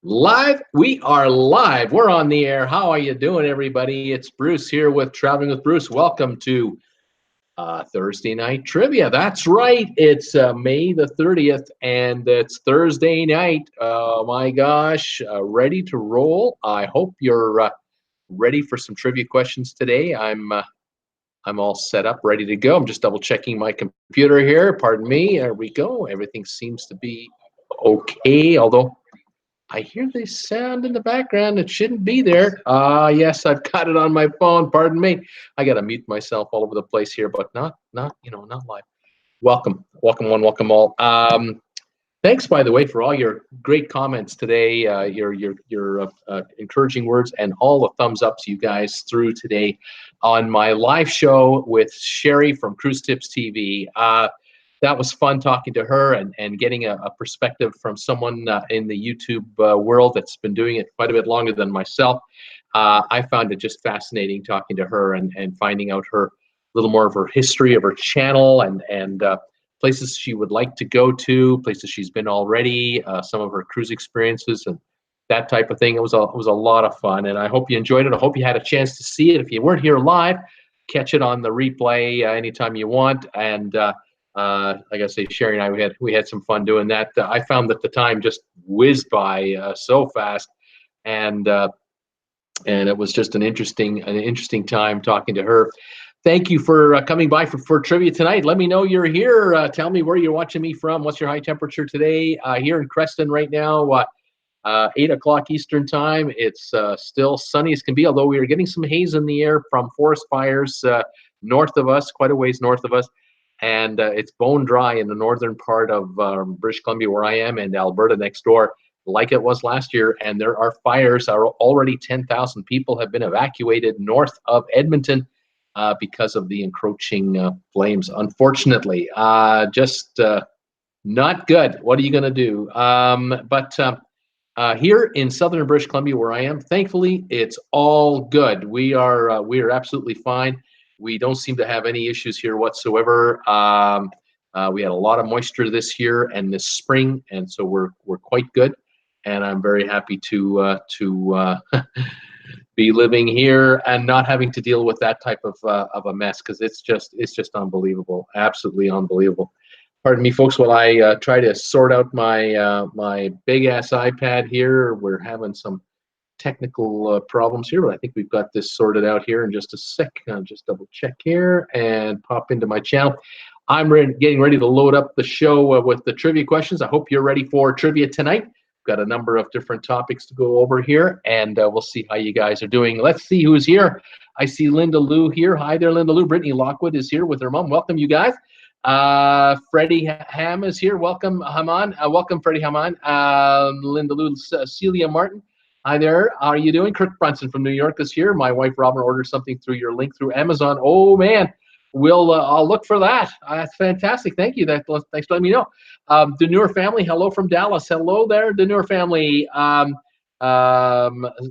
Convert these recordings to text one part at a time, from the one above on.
Live? We are live. We're on the air. How are you doing, everybody? It's Bruce here with Traveling with Bruce. Welcome to Thursday Night Trivia. That's right. It's May the 30th, and it's Thursday night. Oh, my gosh. Ready to roll? I hope you're ready for some trivia questions today. I'm all set up, ready to go. I'm just double checking my computer here. Pardon me. There we go. Everything seems to be okay, although I hear this sound in the background. It shouldn't be there. Yes, I've got it on my phone. Pardon me. I got to mute myself all over the place here, but not live. Welcome, welcome one, welcome all. Thanks, by the way, for all your great comments today, your encouraging words, and all the thumbs ups you guys threw today on my live show with Sherry from Cruise Tips TV. That was fun talking to her and getting a perspective from someone in the YouTube world that's been doing it quite a bit longer than myself. I found it just fascinating talking to her and finding out a little more of her history of her channel and places she would like to go to, places she's been already, some of her cruise experiences and that type of thing. It was a lot of fun, and I hope you enjoyed it. I hope you had a chance to see it. If you weren't here live, catch it on the replay anytime you want. And like I say, Sherry and I, we had some fun doing that. I found that the time just whizzed by so fast, and it was just an interesting time talking to her. Thank you for coming by for trivia tonight. Let me know you're here. Tell me where you're watching me from. What's your high temperature today? Here in Creston right now, 8 o'clock Eastern time. It's still sunny as can be, although we are getting some haze in the air from forest fires north of us, quite a ways north of us. And it's bone dry in the northern part of British Columbia where I am, and Alberta next door, like it was last year. And there are fires. Already 10,000 people have been evacuated north of Edmonton because of the encroaching flames. Unfortunately, just not good. What are you going to do? But here in southern British Columbia, where I am, thankfully, it's all good. We are absolutely fine. We don't seem to have any issues here whatsoever. We had a lot of moisture this year and this spring, and so we're quite good. And I'm very happy to be living here and not having to deal with that type of a mess, because it's just unbelievable, absolutely unbelievable. Pardon me, folks, while I try to sort out my my big ass iPad here. We're having some technical problems here, but I think we've got this sorted out here in just a sec. I'll just double check here and pop into my channel. I'm getting ready to load up the show with the trivia questions. I hope you're ready for trivia tonight. Got a number of different topics to go over here, and we'll see how you guys are doing. Let's see who's here. I see Linda Lou here. Hi there, Linda Lou. Brittany Lockwood is here with her mom. Welcome, you guys. Freddie Ham is here. Welcome, Haman. Welcome, Freddie Haman. Linda Lou, Celia Martin. Hi there. How are you doing? Kirk Brunson from New York is here. My wife Robin ordered something through your link through Amazon. Oh man, I'll look for that. That's fantastic. Thank you. Thanks for letting me know. Denure family, hello from Dallas. Hello there, Denure family.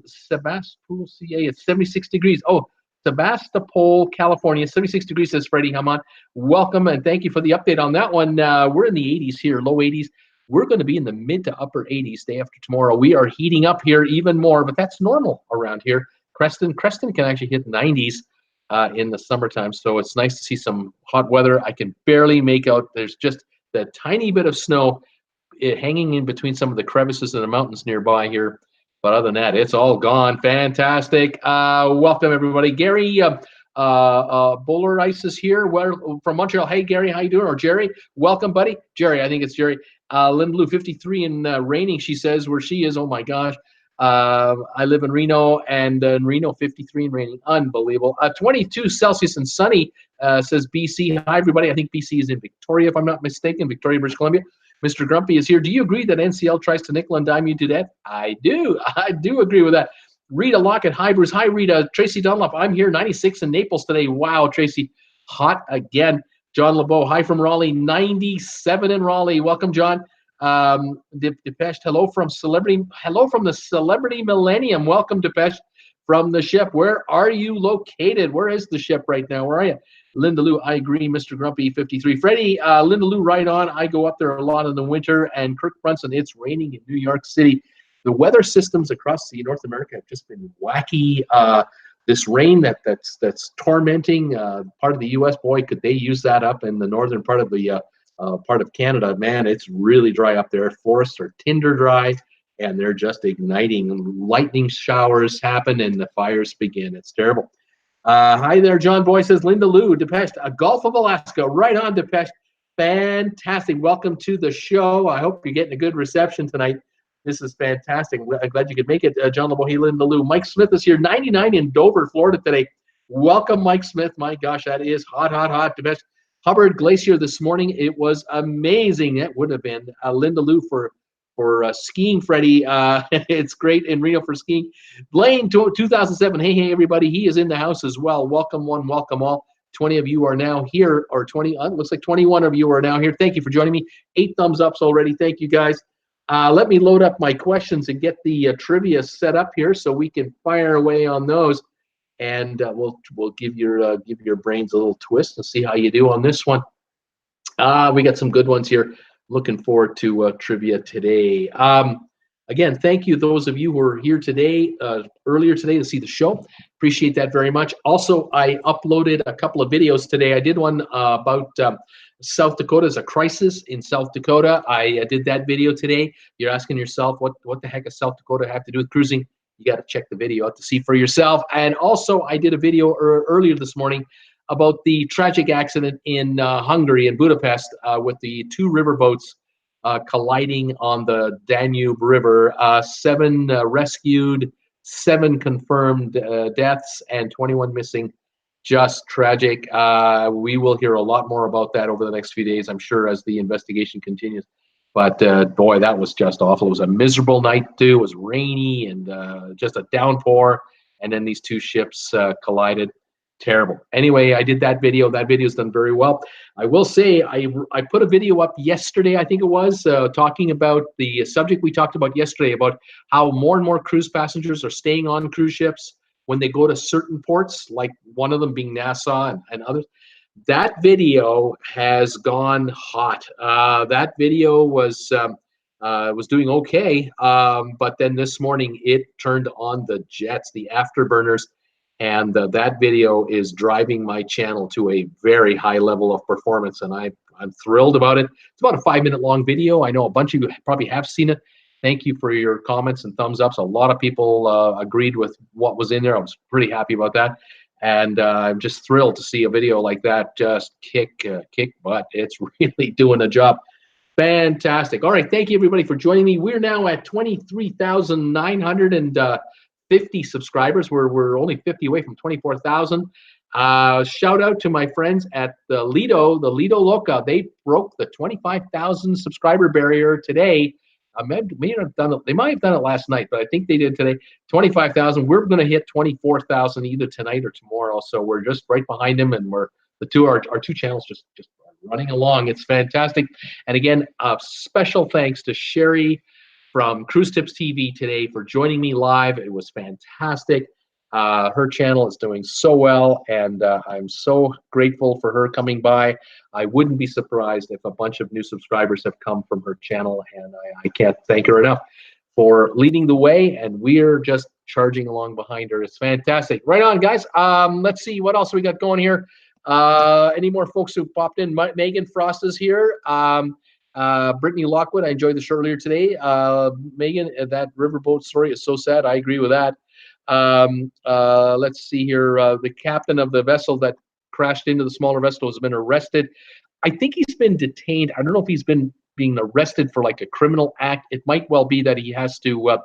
Sebastopol, CA, it's 76 degrees. Oh, Sebastopol, California, 76 degrees, says Freddie Haman. Welcome, and thank you for the update on that one. We're in the 80s here, low 80s. We're going to be in the mid to upper 80s day after tomorrow. We are heating up here even more, but that's normal around here. Creston can actually hit 90s in the summertime, so it's nice to see some hot weather. I can barely make out. There's just that tiny bit of snow hanging in between some of the crevices in the mountains nearby here. But other than that, it's all gone. Fantastic. Welcome, everybody. Gary Bowler Ice is here from Montreal. Hey, Gary, how you doing? Or Jerry, welcome, buddy. Jerry, I think it's Jerry. Linda Lou, 53 and raining, she says, where she is. Oh, my gosh. I live in Reno, and in Reno, 53 and raining. Unbelievable. 22 Celsius and sunny, says BC. Hi, everybody. I think BC is in Victoria, if I'm not mistaken. Victoria, British Columbia. Mr. Grumpy is here. Do you agree that NCL tries to nickel and dime you to death? I do. I do agree with that. Rita Lockett. Hi, Bruce. Hi, Rita. Tracy Dunlop. I'm here. 96 in Naples today. Wow, Tracy. Hot again. John LeBeau. Hi from Raleigh. 97 in Raleigh. Welcome, John. Depeche. Hello from the Celebrity Millennium. Welcome, Depeche, from the ship. Where are you located? Where is the ship right now? Where are you? Linda Lou, I agree. Mr. Grumpy, 53. Freddie, Linda Lou, right on. I go up there a lot in the winter. And Kirk Brunson, it's raining in New York City. The weather systems across the North America have just been wacky. This rain that's tormenting part of the U.S. Boy, could they use that up in the northern part of the part of Canada? Man, it's really dry up there. Forests are tinder dry, and they're just igniting. Lightning showers happen, and the fires begin. It's terrible. Hi there, John Boy says, Linda Lou, Depeche, Gulf of Alaska, right on, Depeche. Fantastic. Welcome to the show. I hope you're getting a good reception tonight. This is fantastic. I'm glad you could make it, John LeBoy, Linda Lou. Mike Smith is here, 99 in Dover, Florida today. Welcome, Mike Smith. My gosh, that is hot, hot, hot. Depeche. Hubbard Glacier this morning. It was amazing. It would have been Linda Lou for skiing, Freddie. It's great in Reno for skiing. Blaine, 2007. Hey, everybody. He is in the house as well. Welcome one, welcome all. 20 of you are now here, or 20, looks like 21 of you are now here. Thank you for joining me. 8 thumbs ups already. Thank you, guys. Let me load up my questions and get the trivia set up here so we can fire away on those. And we'll give your brains a little twist and see how you do on this one. We got some good ones here. Looking forward to trivia today. Again, thank you those of you who are here today, earlier today to see the show. Appreciate that very much. Also, I uploaded a couple of videos today. I did one about South Dakota as a crisis in South Dakota. I did that video today. You're asking yourself, what the heck does South Dakota have to do with cruising? You got to check the video out to see for yourself. And also, I did a video earlier this morning about the tragic accident in Hungary, in Budapest, with the 2 riverboats colliding on the Danube River. 7 rescued, 7 confirmed deaths, and 21 missing. Just tragic. We will hear a lot more about that over the next few days, I'm sure, as the investigation continues. But boy, that was just awful. It was a miserable night too. It was rainy and just a downpour, and then these 2 ships collided. Terrible. Anyway, I did that video. That video's done very well. I will say I put a video up yesterday, I think it was, talking about the subject we talked about yesterday, about how more and more cruise passengers are staying on cruise ships when they go to certain ports, like one of them being Nassau and others. That video has gone hot. That video was doing okay, but then this morning it turned on the jets, the afterburners. And that video is driving my channel to a very high level of performance, and I'm thrilled about it. It's about a 5-minute long video. I know a bunch of you probably have seen it. Thank you for your comments and thumbs ups. A lot of people agreed with what was in there. I was pretty happy about that, and I'm just thrilled to see a video like that just kick butt. It's really doing a job. Fantastic. All right, thank you everybody for joining me. We're now at 23,950 subscribers. We're only 50 away from 24,000. Shout out to my friends at the Lido Loca. They broke the 25,000 subscriber barrier today. They might have done it last night, but I think they did today. 25,000. We're going to hit 24,000 either tonight or tomorrow. So we're just right behind them, and our 2 channels just running along. It's fantastic. And again, special thanks to Sherry from Cruise Tips TV today for joining me live. It was fantastic. Her channel is doing so well, and I'm so grateful for her coming by. I wouldn't be surprised if a bunch of new subscribers have come from her channel, and I can't thank her enough for leading the way, and we're just charging along behind her. It's fantastic. Right on, guys. Let's see what else we got going here. Any more folks who popped in? Megan Frost is here. Brittany Lockwood, I enjoyed the show earlier today. Megan, that riverboat story is so sad. I agree with that. Let's see here. The captain of the vessel that crashed into the smaller vessel has been arrested. I think he's been detained. I don't know if he's been being arrested for like a criminal act. It might well be that he has to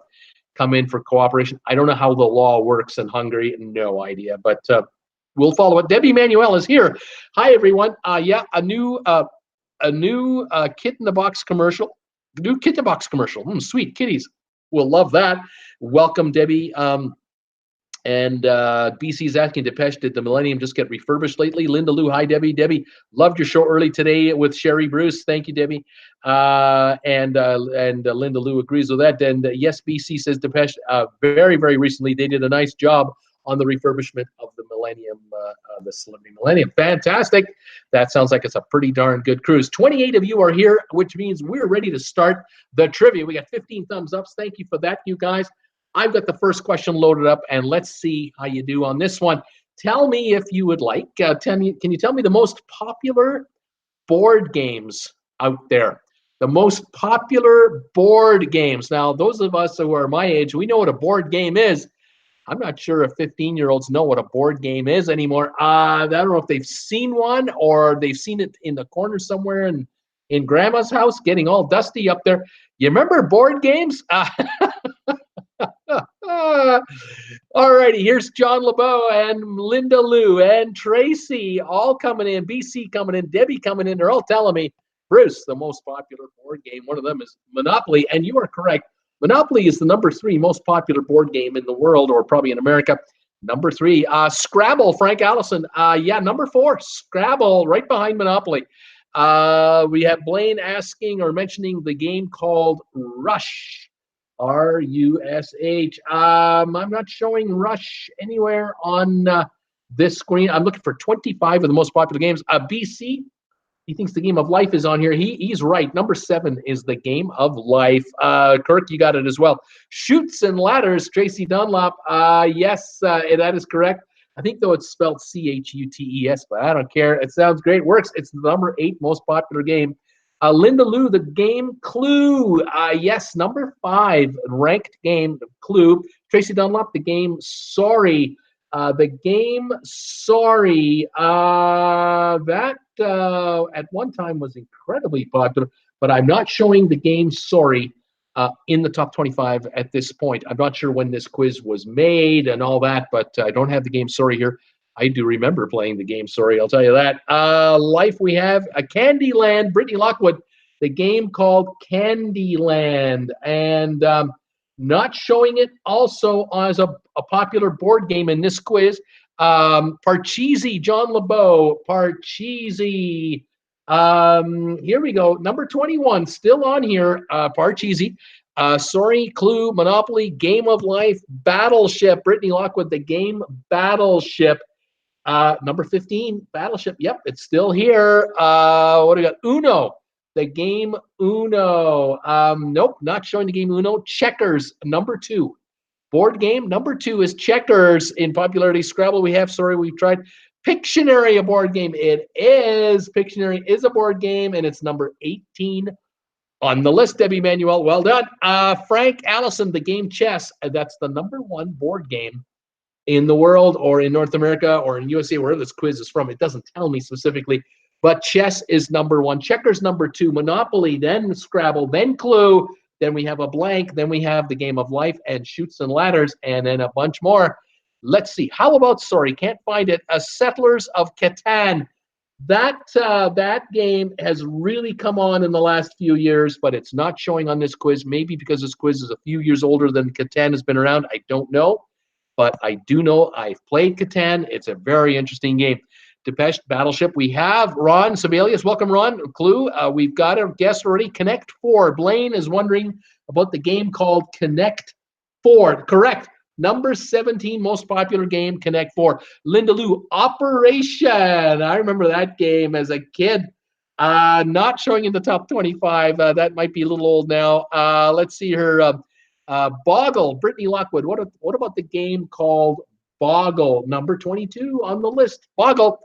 come in for cooperation. I don't know how the law works in Hungary. No idea, but we'll follow it. Debbie Manuel is here. Hi, everyone. Yeah, a new Kit in the Box commercial. New Kit in the Box commercial. Sweet kitties. We'll love that. Welcome, Debbie. And BC's asking, Depeche, did the Millennium just get refurbished lately? Linda Lou, hi, Debbie. Debbie, loved your show early today with Sherry Bruce. Thank you, Debbie. And Linda Lou agrees with that. And yes, BC says, Depeche, very, very recently, they did a nice job on the refurbishment of the Millennium, the Celebrity Millennium. Fantastic. That sounds like it's a pretty darn good cruise. 28 of you are here, which means we're ready to start the trivia. We got 15 thumbs ups. Thank you for that, you guys. I've got the first question loaded up, and let's see how you do on this one. Tell me if you would like. Can you tell me the most popular board games out there? The most popular board games. Now, those of us who are my age, we know what a board game is. I'm not sure if 15-year-olds know what a board game is anymore. I don't know if they've seen one or they've seen it in the corner somewhere in grandma's house, getting all dusty up there. You remember board games? All righty, here's John LeBeau and Linda Lou and Tracy all coming in, BC coming in, Debbie coming in. They're all telling me, Bruce, the most popular board game, one of them is Monopoly, and you are correct. Monopoly is the #3 most popular board game in the world, or probably in America. #3, Scrabble, Frank Allison. Yeah, #4, Scrabble, right behind Monopoly. We have Blaine asking or mentioning the game called Rush. R-U-S-H. I'm not showing Rush anywhere on this screen. I'm looking for 25 of the most popular games. BC, he thinks the Game of Life is on here. He's right. #7 is the Game of Life. Kirk, you got it as well. Chutes and Ladders, Tracy Dunlop. Yes, that is correct. I think, though, it's spelled C-H-U-T-E-S, but I don't care. It sounds great. Works. It's the #8 most popular game. Linda Lou, the game Clue. Yes, #5 ranked game Clue. Tracy Dunlop, the game Sorry. The game Sorry. That at one time was incredibly popular, but I'm not showing the game Sorry in the top 25 at this point. I'm not sure when this quiz was made and all that, but I don't have the game Sorry here. I do remember playing the game Sorry, I'll tell you that. Life, we have a Candyland, Brittany Lockwood, the game called Candyland, and not showing it also as a popular board game in this quiz. Parcheesi, John LeBeau, Parcheesi. Here we go, #21, still on here, Parcheesi. Sorry, Clue, Monopoly, Game of Life, Battleship, Brittany Lockwood, the game Battleship. #15, Battleship. Yep, it's still here. What do we got? Uno, the game Uno. Nope, not showing the game Uno. Checkers, #2. Board game #2 is Checkers. In popularity, Scrabble we have. Sorry, we've tried. Pictionary, a board game. It is. Pictionary is a board game, and it's #18 on the list. Debbie Manuel, well done. Frank Allison, the game Chess. That's the #1 board game in the world, or in North America, or in USA, wherever this quiz is from. It doesn't tell me specifically, but chess is #1. Checkers #2. Monopoly, then Scrabble, then Clue. Then we have a blank. Then we have the Game of Life and Chutes and Ladders, and then a bunch more. Let's see. How about, sorry, can't find it, Settlers of Catan. That game has really come on in the last few years, but it's not showing on this quiz. Maybe because this quiz is a few years older than Catan has been around. I don't know. But I do know I've played Catan. It's a very interesting game. Depeche, Battleship. We have Ron Sebelius. Welcome, Ron. Clue. We've got a guest already. Connect 4. Blaine is wondering about the game called Connect 4. Correct. #17 most popular game, Connect 4. Linda Lou, Operation. I remember that game as a kid. Not showing in the top 25. That might be a little old now. Let's see her. Boggle, Brittany Lockwood. What about the game called Boggle? #22 on the list. Boggle.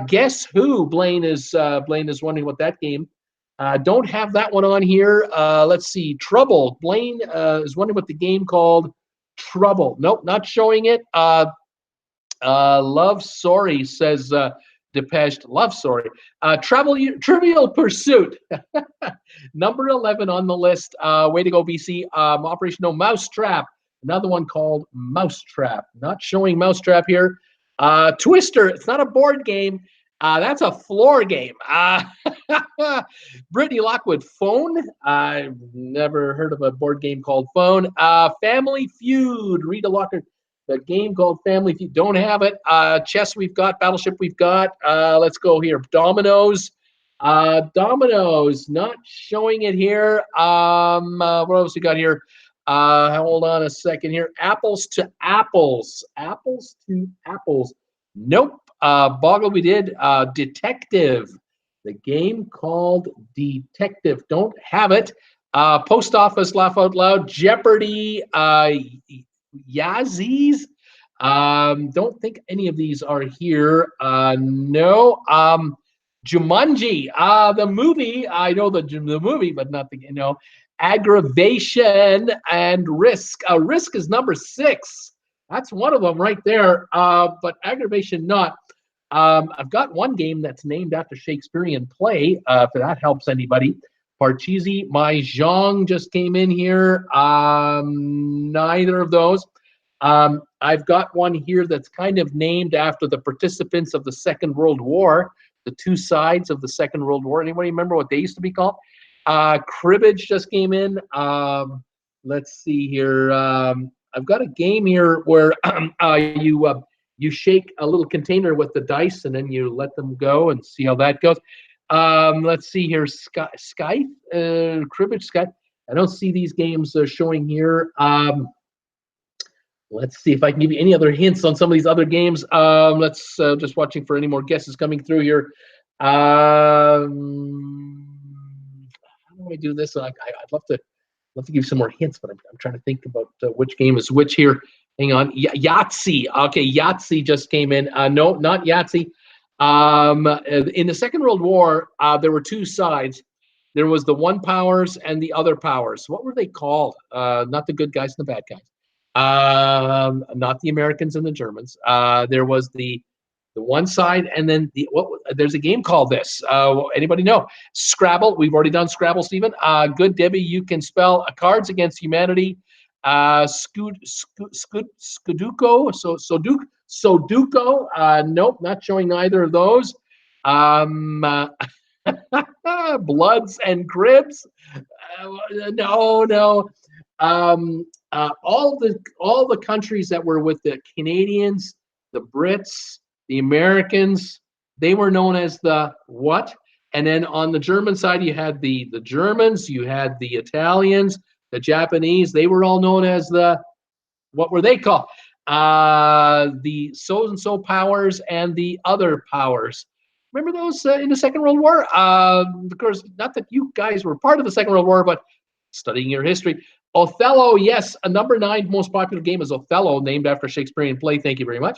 Guess Who? Blaine is wondering what that game. Don't have that one on here. Let's see. Trouble. Blaine is wondering what the game called Trouble. Nope, not showing it. Love Sorry, says Depeche. Love Sorry. Trivial Pursuit. #11 on the list. Way to go, BC. Operation No, Mousetrap. Another one called Mousetrap. Not showing Mousetrap here. Twister. It's not a board game. That's a floor game. Brittany Lockwood, Phone. I've never heard of a board game called Phone. Family Feud. Rita Lockwood, the game called Family Feud. Don't have it. Chess we've got. Battleship we've got. Let's go here. Dominoes. Dominoes. Not showing it here. What else we got here? Hold on a second here. Apples to Apples. Apples to Apples. Nope. Boggle, we did. Detective. The game called Detective. Don't have it. Post Office, laugh out loud. Jeopardy. Yazzies. Don't think any of these are here. No. Jumanji. The movie. I know the movie, but not the, Aggravation and Risk. Risk is number 6. That's one of them right there. But Aggravation not. I've got one game that's named after Shakespearean play, if that helps anybody. Parcheesi, Mahjong just came in here. Neither of those. I've got one here that's kind of named after the participants of the Second World War, the two sides of the Second World War. Anybody remember what they used to be called? Cribbage just came in. Let's see here. I've got a game here where you shake a little container with the dice and then you let them go and see how that goes. Let's see here. Skype, Cribbage, Skype. I don't see these games showing here. Let's see if I can give you any other hints on some of these other games. Let's just watching for any more guesses coming through here. How do I do this? I'd love to give you some more hints, but I'm trying to think about which game is which here. Hang on. Yahtzee. Okay, Yahtzee just came in. No, not Yahtzee. In the Second World War, there were two sides. There was the one powers and the other powers. What were they called? Not the good guys and the bad guys. Not the Americans and the Germans. There was the one side, and then there's a game called this. Anybody know? Scrabble. We've already done Scrabble, Stephen. Good, Debbie. You can spell Cards Against Humanity. Sudoku. Sudoku. Nope, not showing either of those. Bloods and Cribs. No. All the countries that were with the Canadians, the Brits, the Americans, they were known as the what? And then on the German side, you had the Germans, you had the Italians, the Japanese. They were all known as the, what were they called? The so-and-so powers and the other powers. Remember those in the Second World War? Of course, not that you guys were part of the Second World War, but studying your history. Othello, yes, a number 9 most popular game is Othello, named after Shakespearean play. Thank you very much.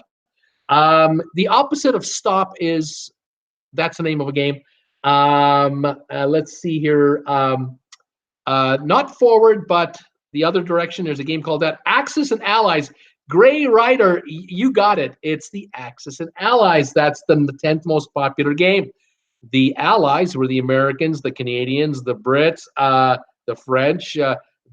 The opposite of stop is, that's the name of a game. Let's see here. Not forward, but the other direction. There's a game called that. Axis and Allies. Gray Rider, you got it. It's the Axis and Allies. That's the 10th most popular game. The Allies were the Americans, the Canadians, the Brits, the French.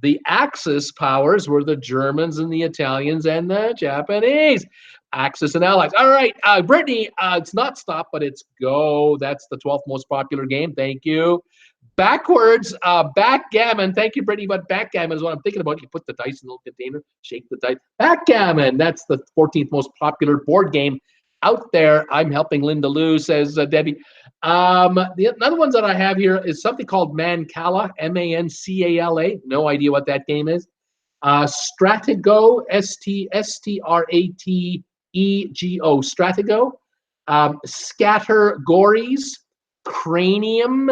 The Axis powers were the Germans and the Italians and the Japanese. Axis and Allies. All right, Brittany, it's not stop, but it's go. That's the 12th most popular game. Thank you. Backwards, backgammon. Thank you, Brittany, but backgammon is what I'm thinking about. You put the dice in the little container, shake the dice. Backgammon, that's the 14th most popular board game out there. I'm helping Linda Lou, says Debbie. The other ones that I have here is something called Mancala, Mancala. No idea what that game is. Stratego, Stratego. Stratego. Scattergories, Cranium,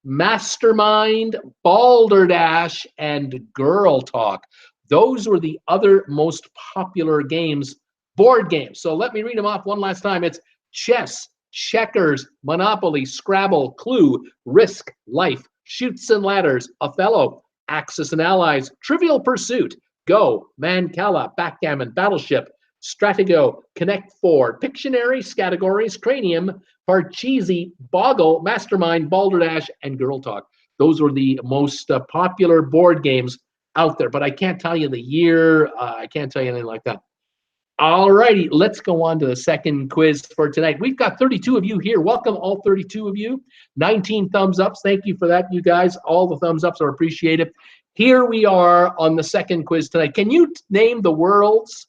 Mastermind, Balderdash, and Girl Talk. Those were the other most popular games, board games. So let me read them off one last time. It's chess, checkers, Monopoly, Scrabble, Clue, Risk, Life, Chutes and Ladders, Othello, Axis and Allies, Trivial Pursuit, Go, Mancala, Backgammon, Battleship, Stratego, Connect 4, Pictionary, Scattergories, Cranium, Parcheesi, Boggle, Mastermind, Balderdash, and Girl Talk. Those were the most popular board games out there, but I can't tell you the year. I can't tell you anything like that. All righty, let's go on to the second quiz for tonight. We've got 32 of you here. Welcome, all 32 of you. 19 thumbs ups. Thank you for that, you guys. All the thumbs ups are appreciated. Here we are on the second quiz tonight. Can you name the world's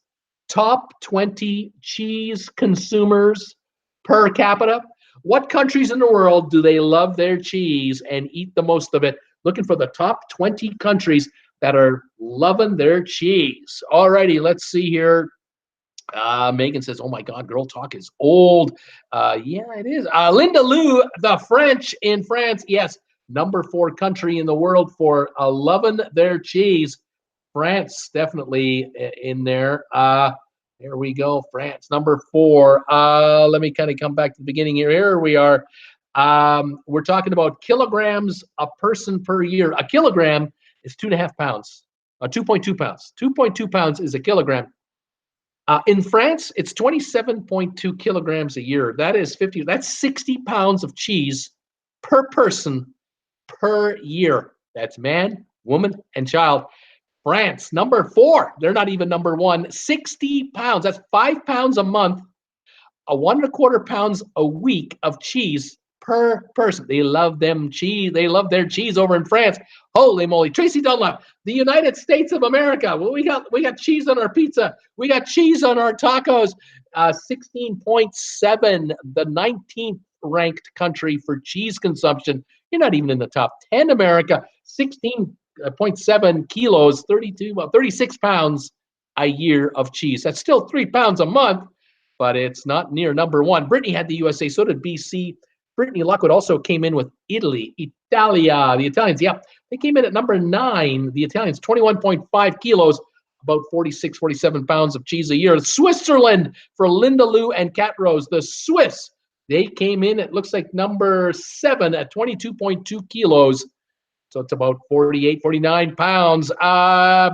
top 20 cheese consumers per capita? What countries in the world do they love their cheese and eat the most of it? Looking for the top 20 countries that are loving their cheese. All righty, let's see here. Megan says, "Oh my God, girl talk is old." Yeah, it is. Linda Lou, the French in France, yes, #4 country in the world for loving their cheese. France definitely in there. There we go, France #4. Let me kind of come back to the beginning here. Here we are. We're talking about kilograms a person per year. A kilogram is 2.5 pounds. 2.2 pounds. 2.2 pounds is a kilogram. In France, it's 27.2 kilograms a year. That is 50. That's 60 pounds of cheese per person per year. That's man, woman, and child. France, #4. They're not even #1. 60 pounds. That's 5 pounds a month. A 1.25 pounds a week of cheese per person. They love them cheese. They love their cheese over in France. Holy moly. Tracy Dunlap, the United States of America. Well, we got cheese on our pizza. We got cheese on our tacos. 16.7, the 19th ranked country for cheese consumption. You're not even in the top 10, America. 16.7 kilos, 36 pounds a year of cheese. That's still 3 pounds a month, but it's not near #1. Brittany had the USA, so did BC. Brittany Lockwood also came in with Italy, Italia, the Italians. Yeah, they came in at #9. The Italians, 21.5 kilos, about 46, 47 pounds of cheese a year. Switzerland for Linda Lou and Cat Rose. The Swiss, they came in, it looks like #7 at 22.2 kilos. So it's about 48, 49 pounds.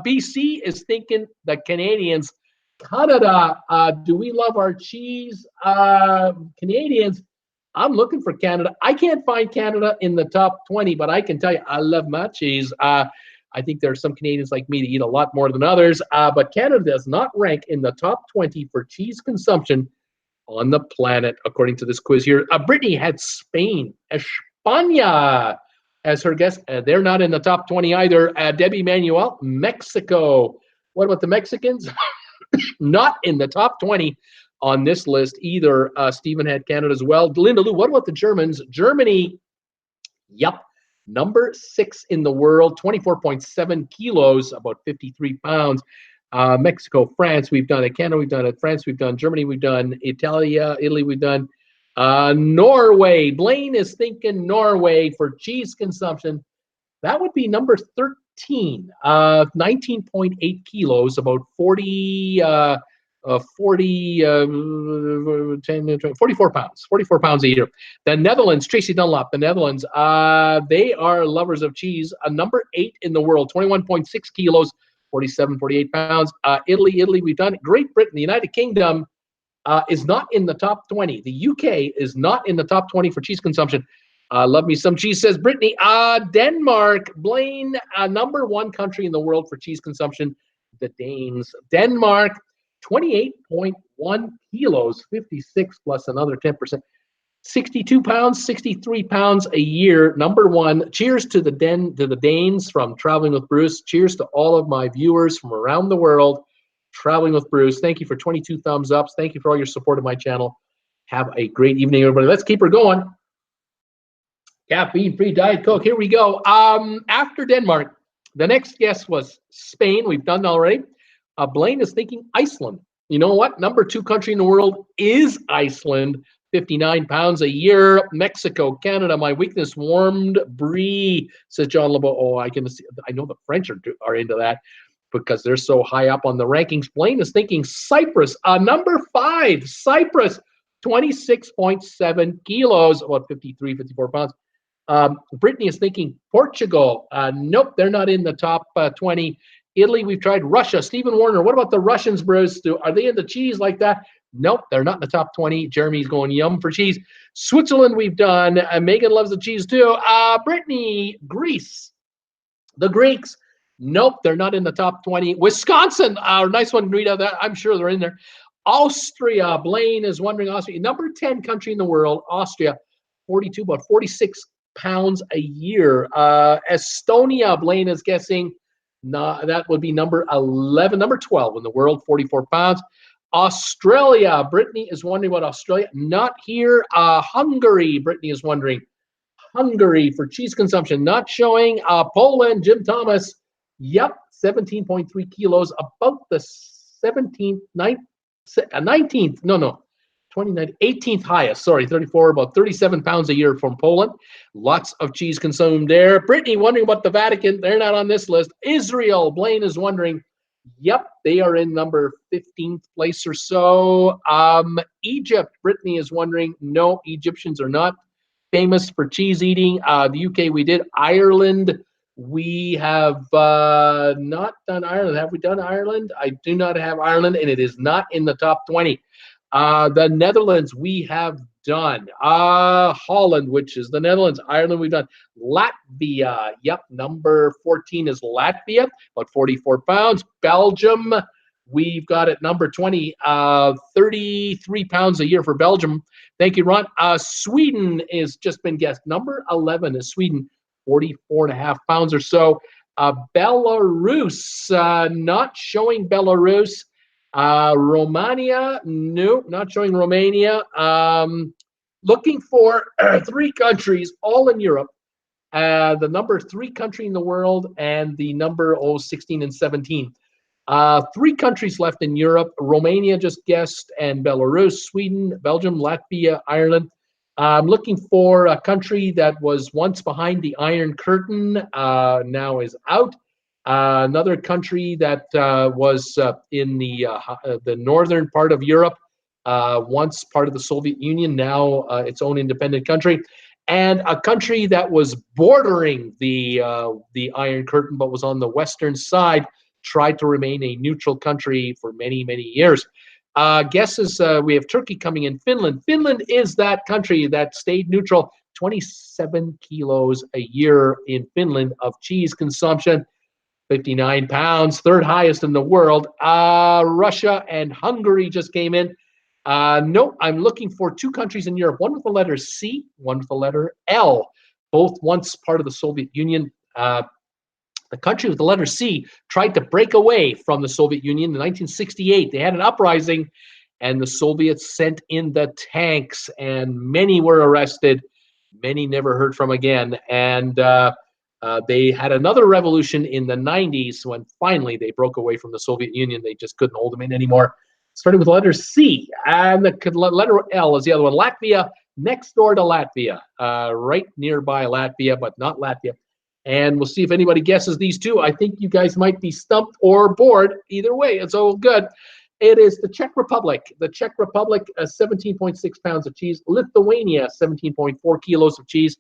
BC is thinking the Canadians. Canada, do we love our cheese? Canadians, I'm looking for Canada. I can't find Canada in the top 20, but I can tell you I love my cheese. I think there are some Canadians like me that eat a lot more than others, but Canada does not rank in the top 20 for cheese consumption on the planet, according to this quiz here. Brittany had Spain, España, as her guest. They're not in the top 20 either. Debbie Manuel, Mexico. What about the Mexicans? Not in the top 20 on this list either. Stephen had Canada as well. Linda Lou, what about the Germans? Germany, yep, #6 in the world, 24.7 kilos, about 53 pounds. Mexico, France, we've done it. Canada, we've done it. France, we've done. Germany, we've done. Italy, we've done. Norway, Blaine is thinking Norway for cheese consumption. That would be #13, 19.8 kilos, about 44 pounds, 44 pounds a year. The Netherlands, Tracy Dunlop, the Netherlands, they are lovers of cheese. #8 in the world, 21.6 kilos, 47, 48 pounds. Italy, we've done it. Great Britain, the United Kingdom is not in the top 20. The UK is not in the top 20 for cheese consumption. Love me some cheese, says Brittany. Denmark, Blaine, #1 country in the world for cheese consumption. The Danes. Denmark, 28.1 kilos, 56 plus another 10%. 62 pounds, 63 pounds a year. #1. Cheers to the Danes from Traveling with Bruce. Cheers to all of my viewers from around the world. Traveling with Bruce. Thank you for 22 thumbs ups. Thank you for all your support of my channel. Have a great evening, everybody. Let's keep her going. Caffeine-free Diet Coke. Here we go. After Denmark, the next guest was Spain. We've done already. Blaine is thinking Iceland. You know what? #2 country in the world is Iceland. 59 pounds a year. Mexico, Canada, my weakness, warmed brie, says John LeBeau. Oh, I know the French are into that because they're so high up on the rankings. Blaine is thinking Cyprus. #5, Cyprus, 26.7 kilos, about 53, 54 pounds. Brittany is thinking Portugal. Nope, they're not in the top 20. Italy, we've tried. Russia, Stephen Warner. What about the Russians, Bruce? Are they into cheese like that? Nope, they're not in the top 20. Jeremy's going yum for cheese. Switzerland, we've done. Megan loves the cheese too. Brittany, Greece. The Greeks. Nope, they're not in the top 20. Wisconsin, nice one, Rita. That I'm sure they're in there. Austria, Blaine is wondering. Austria, #10 country in the world. Austria, 42, about 46 pounds a year. Estonia, Blaine is guessing. That would be #11, #12 in the world, 44 pounds. Australia, Brittany is wondering about Australia. Not here. Hungary, Brittany is wondering. Hungary for cheese consumption, not showing. Poland, Jim Thomas. Yep, 17.3 kilos, about the 17th, 19th, no, 29th, 18th highest, sorry, 34, about 37 pounds a year from Poland. Lots of cheese consumed there. Brittany wondering about the Vatican. They're not on this list. Israel, Blaine is wondering. Yep, they are in number 15th place or so. Egypt, Brittany is wondering. No, Egyptians are not famous for cheese eating. The UK, we did. Ireland, we have not done Ireland. Have we done Ireland? I do not have Ireland, and it is not in the top 20. The Netherlands, we have done. Holland, which is the Netherlands. Ireland, we've done. Latvia, yep, number 14 is Latvia, about 44 pounds. Belgium, we've got at number 20, 33 pounds a year for Belgium. Thank you, Ron. Sweden is just been guessed. Number 11 is Sweden, 44.5 pounds or so. Belarus, not showing Belarus. Romania, no, not showing Romania. Looking for 3 countries, all in Europe. The number 3 country in the world and the number 16 and 17. 3 countries left in Europe. Romania just guessed, and Belarus, Sweden, Belgium, Latvia, Ireland. I'm looking for a country that was once behind the Iron Curtain, now is out. Another country that was in the northern part of Europe, once part of the Soviet Union, now its own independent country, and a country that was bordering the Iron Curtain but was on the western side, tried to remain a neutral country for many, many years. Guesses, we have Turkey coming in. Finland. Finland is that country that stayed neutral. 27 kilos a year in Finland of cheese consumption. 59 pounds, 3rd highest in the world. Russia and Hungary just came in. No, I'm looking for 2 countries in Europe, one with the letter C, one with the letter L, both once part of the Soviet Union. The country with the letter C tried to break away from the Soviet Union in 1968. They had an uprising, and the Soviets sent in the tanks, and many were arrested. Many never heard from again. And they had another revolution in the 90s when finally they broke away from the Soviet Union. They just couldn't hold them in anymore. Starting with the letter C, and the letter L is the other one. Latvia, next door to Latvia, right nearby Latvia, but not Latvia. And we'll see if anybody guesses these 2. I think you guys might be stumped or bored. Either way, it's all good. It is the Czech Republic. The Czech Republic, 17.6 pounds of cheese. Lithuania, 17.4 kilos of cheese.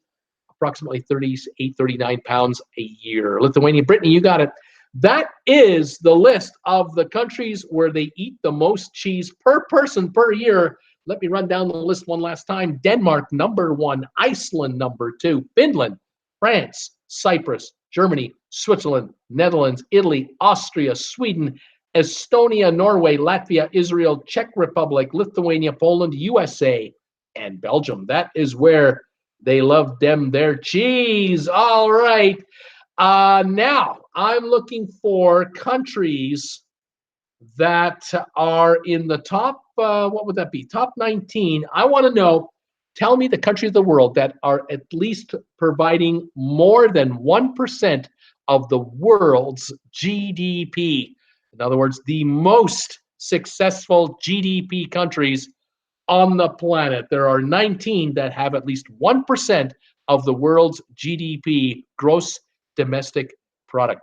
Approximately 38, 39 pounds a year. Lithuania. Brittany, you got it. That is the list of the countries where they eat the most cheese per person per year. Let me run down the list one last time. Denmark, number 1. Iceland, number 2. Finland, France, Cyprus, Germany, Switzerland, Netherlands, Italy, Austria, Sweden, Estonia, Norway, Latvia, Israel, Czech Republic, Lithuania, Poland, USA, and Belgium. That is where they love them their cheese. All right. Now, I'm looking for countries that are in the top, what would that be? Top 19. I want to know, tell me the countries of the world that are at least providing more than 1% of the world's GDP. In other words, the most successful GDP countries on the planet. There are 19 that have at least 1% of the world's GDP, gross domestic product.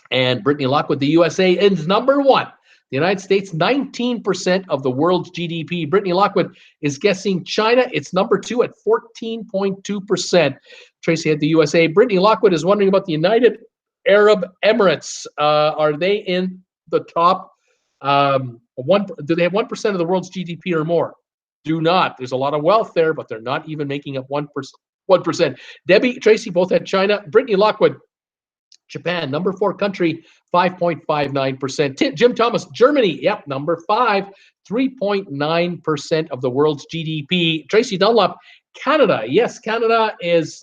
And Brittany Lockwood, the USA, is number 1. The United States, 19% of the world's GDP. Brittany Lockwood is guessing China. It's number 2 at 14.2%. Tracy had the USA. Brittany Lockwood is wondering about the United Arab Emirates. Are they in the top? Do they have 1% of the world's GDP or more? Do not. There's a lot of wealth there, but they're not even making up 1%. Debbie, Tracy both had China. Brittany Lockwood, Japan, number 4 country, 5.59%. Jim Thomas, Germany, yep, number 5, 3.9% of the world's GDP. Tracy Dunlop, Canada, yes, Canada is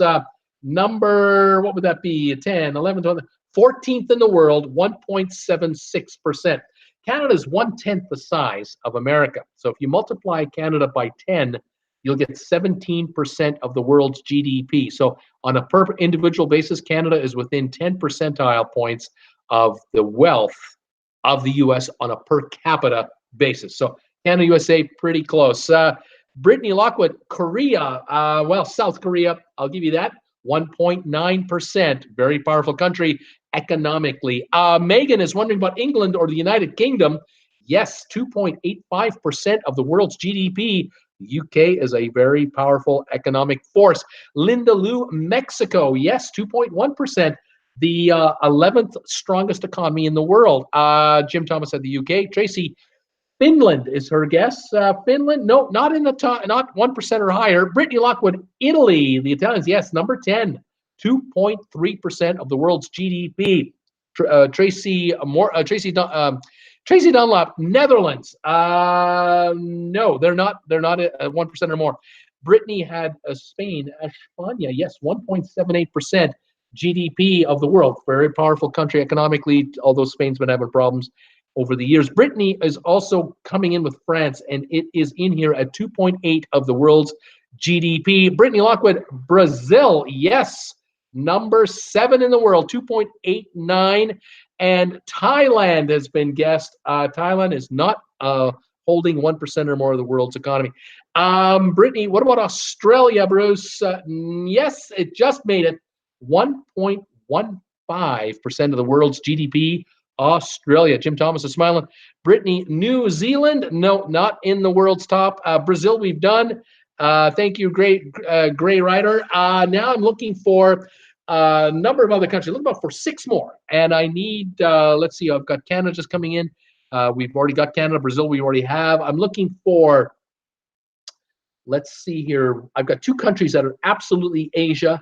number, what would that be, 10, 11, 12, 14th in the world, 1.76%. Canada is 1/10 the size of America. So if you multiply Canada by 10, you'll get 17% of the world's GDP. So on a per individual basis, Canada is within 10 percentile points of the wealth of the U.S. on a per capita basis. So Canada, USA, pretty close. Brittany Lockwood, Korea, well, South Korea, I'll give you that, 1.9%, very powerful country economically. Megan is wondering about England or the United Kingdom. Yes, 2.85% of the world's GDP. The UK is a very powerful economic force. Linda Lou, Mexico, yes, 2.1%. The 11th strongest economy in the world. Jim Thomas said the UK. Tracy, Finland is her guess. Finland, no, not in the top, not 1% or higher. Brittany Lockwood, Italy, the Italians, yes, number 10, 2.3% of the world's GDP. Tracy Dunlop, Netherlands. No, they're not. They're not at 1% or more. Brittany had Spain, España, yes, 1.78% GDP of the world. Very powerful country economically, although Spain's been having problems over the years. Brittany is also coming in with France, and it is in here at 2.8 of the world's GDP. Brittany Lockwood, Brazil, yes, number 7 in the world, 2.89. And Thailand has been guessed. Thailand is not holding 1% or more of the world's economy. Brittany, what about Australia, Bruce? Yes, it just made it 1.15% of the world's GDP. Australia. Jim Thomas is smiling. Brittany, New Zealand. No, not in the world's top. Brazil, we've done. Thank you, Gray Rider. Now I'm looking for a number of other countries. Looking about for 6 more. And I need, let's see, I've got Canada just coming in. We've already got Canada. Brazil, we already have. I'm looking for, let's see here. I've got 2 countries that are absolutely Asia,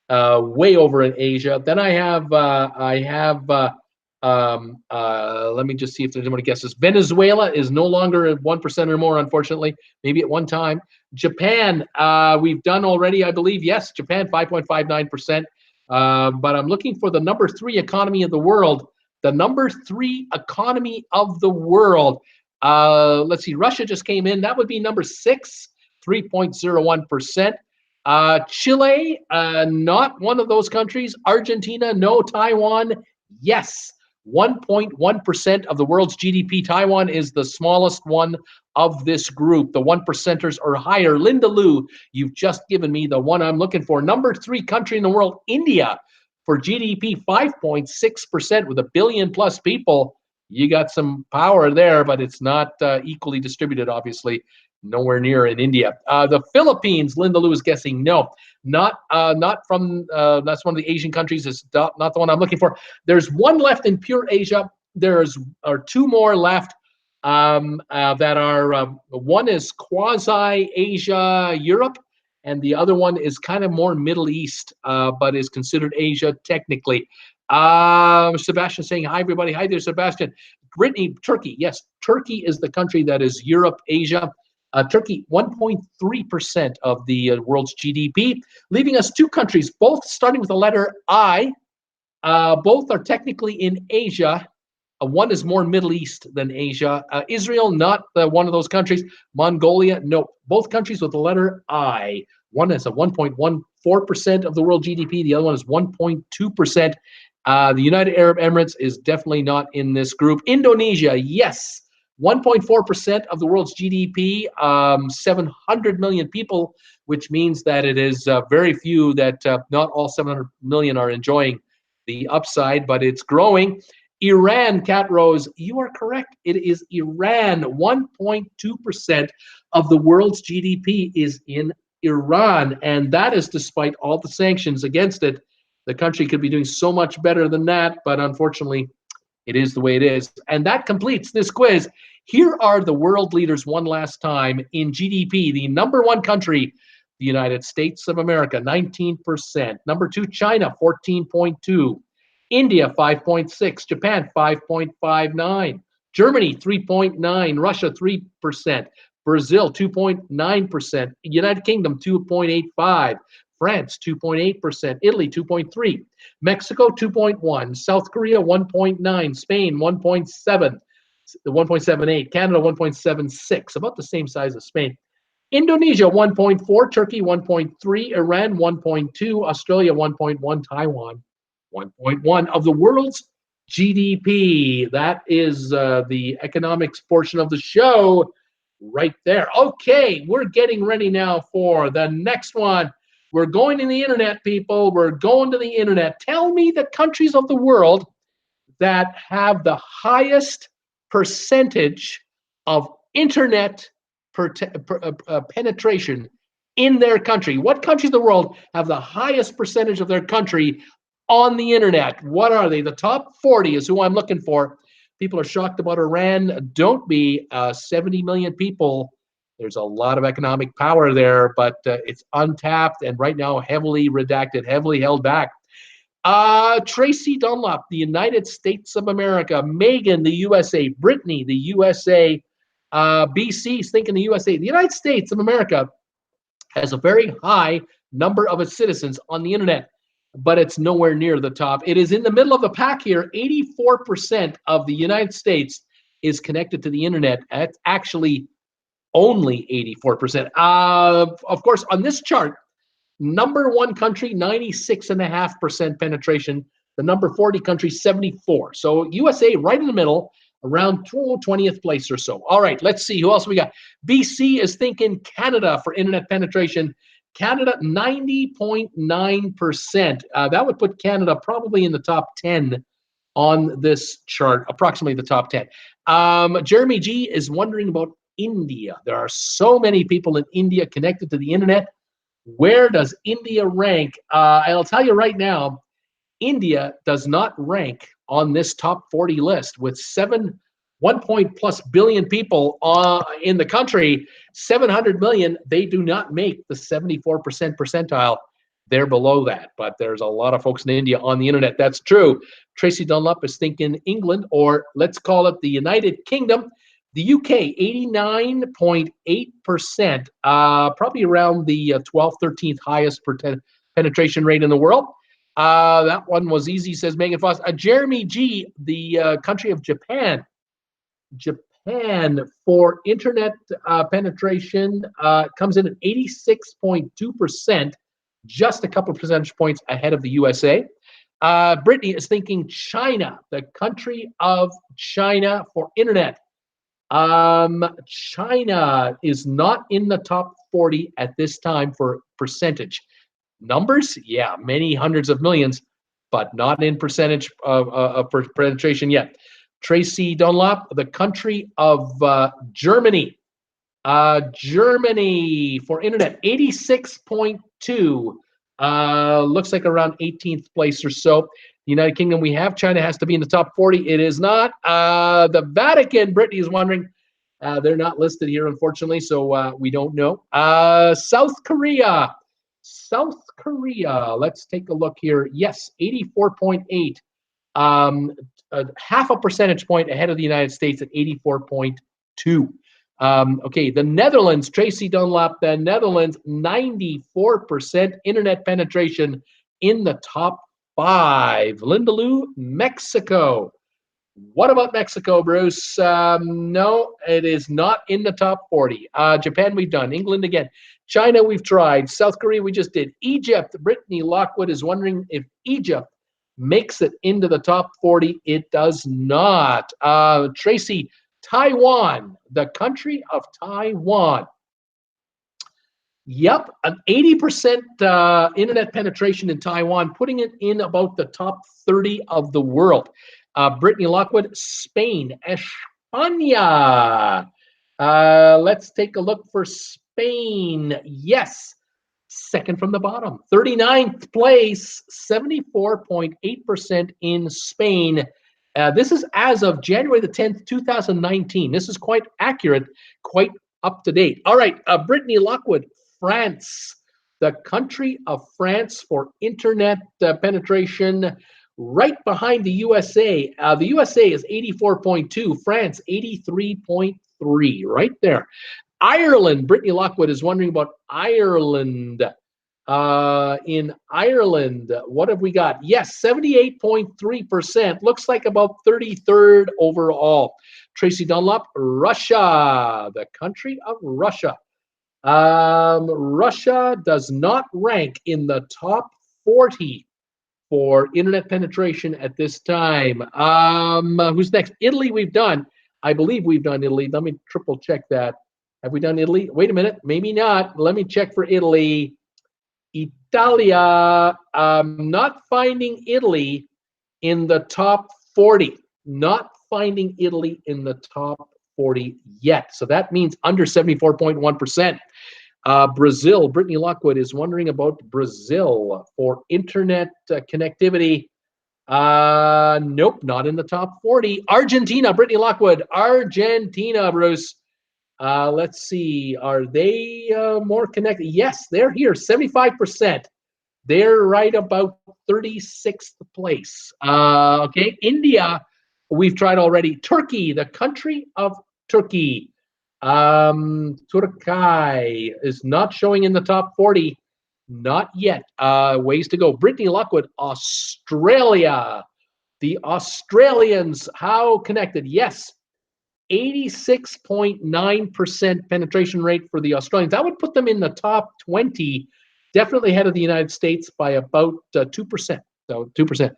way over in Asia. Then I have, let me just see if there's anyone who guesses. Venezuela is no longer at 1% or more, unfortunately. Maybe at one time. Japan, we've done already, I believe. Yes, Japan, 5.59%. But I'm looking for the number 3 economy of the world. The number 3 economy of the world. Let's see, Russia just came in. That would be number 6, 3.01%. Chile, not one of those countries. Argentina, no. Taiwan, yes. 1.1% of the world's GDP. Taiwan is the smallest one of this group. The 1%ers or higher. Linda Lou, you've just given me the one I'm looking for. Number 3 country in the world, India, for GDP, 5.6% with 1 billion plus people. You got some power there, but it's not equally distributed, obviously. Nowhere near in India. The Philippines, Linda Lou is guessing no. Not from, that's one of the Asian countries. It's not the one I'm looking for. There's one left in pure Asia. There's 2 more left that are, one is quasi-Asia, Europe, and the other one is kind of more Middle East, but is considered Asia technically. Sebastian saying, hi, everybody. Hi there, Sebastian. Brittany, Turkey. Yes, Turkey is the country that is Europe, Asia. Turkey, 1.3% of the world's GDP, leaving us 2 countries, both starting with the letter I. Both are technically in Asia. One is more Middle East than Asia. Israel, not one of those countries. Mongolia, no. Both countries with the letter I. One is a 1.14% of the world GDP. The other one is 1.2%. The United Arab Emirates is definitely not in this group. Indonesia, yes. 1.4% of the world's GDP, 700 million people, which means that it is very few that not all 700 million are enjoying the upside, but it's growing. Iran, Cat Rose, you are correct. It is Iran. 1.2% of the world's GDP is in Iran, and that is despite all the sanctions against it. The country could be doing so much better than that, but unfortunately, it is the way it is. And that completes this quiz. Here are the world leaders one last time in GDP. The number 1 country, the United States of America, 19%. Number 2, China, 14.2. India, 5.6. Japan, 5.59. Germany, 3.9. Russia, 3%. Brazil, 2.9%. United Kingdom, 2.85. France, 2.8%. Italy, 2.3. Mexico, 2.1. South Korea, 1.9. Spain, 1.7. 1.78. Canada, 1.76. About the same size as Spain. Indonesia, 1.4. Turkey, 1.3. Iran, 1.2. Australia, 1.1. Taiwan, 1.1. Of the world's GDP. That is the economics portion of the show right there. Okay, we're getting ready now for the next one. We're going to the internet, people. We're going to the internet. Tell me the countries of the world that have the highest percentage of internet penetration in their country. What countries of the world have the highest percentage of their country on the internet? What are they? The top 40 is who I'm looking for. People are shocked about Iran. Don't be. 70 million people. There's a lot of economic power there, but it's untapped and right now heavily redacted, heavily held back. Tracy Dunlop, the United States of America. Megan, the USA. Brittany, the USA. BC's thinking the USA. The United States of America has a very high number of its citizens on the internet, but it's nowhere near the top. It is in the middle of the pack here. 84% of the United States is connected to the internet. That's actually only 84%. Of course, on this chart, number one country, 96.5% penetration. The number 40 country, 74. So USA right in the middle, around 20th place or so. All right, let's see. Who else we got? BC is thinking Canada for internet penetration. Canada, 90.9%. That would put Canada probably in the top 10 on this chart, approximately the top 10. Jeremy G is wondering about India. There are so many people in India connected to the internet. Where does India rank? I'll tell you right now, India does not rank on this top 40 list with 1+ billion people in the country, 700 million. They do not make the 74% percentile. They're below that, but there's a lot of folks in India on the internet. That's true. Tracy Dunlop is thinking England, or let's call it the United Kingdom. The UK, 89.8%, probably around the 12th, 13th highest penetration rate in the world. That one was easy, says Megan Foss. Jeremy G, the country of Japan. Japan for internet penetration comes in at 86.2%, just a couple of percentage points ahead of the USA. Brittany is thinking China, the country of China for internet. China is not in the top 40 at this time for percentage. Numbers, yeah, many hundreds of millions, but not in percentage of penetration yet. Tracy Dunlop, the country of Germany. Germany for internet, 86.2. Looks like around 18th place or so. The United Kingdom, we have. China has to be in the top 40. It is not. The Vatican, Brittany is wondering. They're not listed here, unfortunately, so we don't know. South Korea. South Korea. Let's take a look here. Yes, 84.8. Half a percentage point ahead of the United States at 84.2. Okay, the Netherlands, Tracy Dunlop, the Netherlands, 94% internet penetration in the top 5. Linda Lou, Mexico. What about Mexico, Bruce? No, it is not in the top 40. Japan, we've done. England again. China, we've tried. South Korea, we just did. Egypt, Brittany Lockwood is wondering if Egypt makes it into the top 40. It does not. Tracy, Taiwan, the country of Taiwan. Yep, an 80% internet penetration in Taiwan, putting it in about the top 30 of the world. Brittany Lockwood, Spain, España. Let's take a look for Spain. Yes, second from the bottom. 39th place, 74.8% in Spain. This is as of January the 10th, 2019. This is quite accurate, quite up to date. All right, Brittany Lockwood, France, the country of France for internet penetration, right behind the USA. The USA is 84.2, France 83.3, right there. Ireland, Brittany Lockwood is wondering about Ireland. In Ireland, what have we got? Yes, 78.3%. Looks like about 33rd overall. Tracy Dunlop, Russia, the country of Russia. Russia does not rank in the top 40 for internet penetration at this time. Who's next? Italy, we've done. I believe we've done Italy. Let me triple check that. Have we done Italy? Wait a minute. Maybe not. Let me check for Italy. Italia. Not finding Italy in the top 40. Not finding Italy in the top 40 yet. So that means under 74.1%. Brazil, Brittany Lockwood is wondering about Brazil for internet connectivity. Nope, not in the top 40. Argentina, Brittany Lockwood, Argentina, Bruce. Let's see, are they more connected? Yes, they're here, 75%. They're right about 36th place. Okay, India, we've tried already. Turkey, the country of Turkey. Turkey is not showing in the top 40. Not yet. Ways to go. Brittany Lockwood, Australia. The Australians, how connected? Yes. 86.9% penetration rate for the Australians. That would put them in the top 20, definitely ahead of the United States by about 2%. So 2%.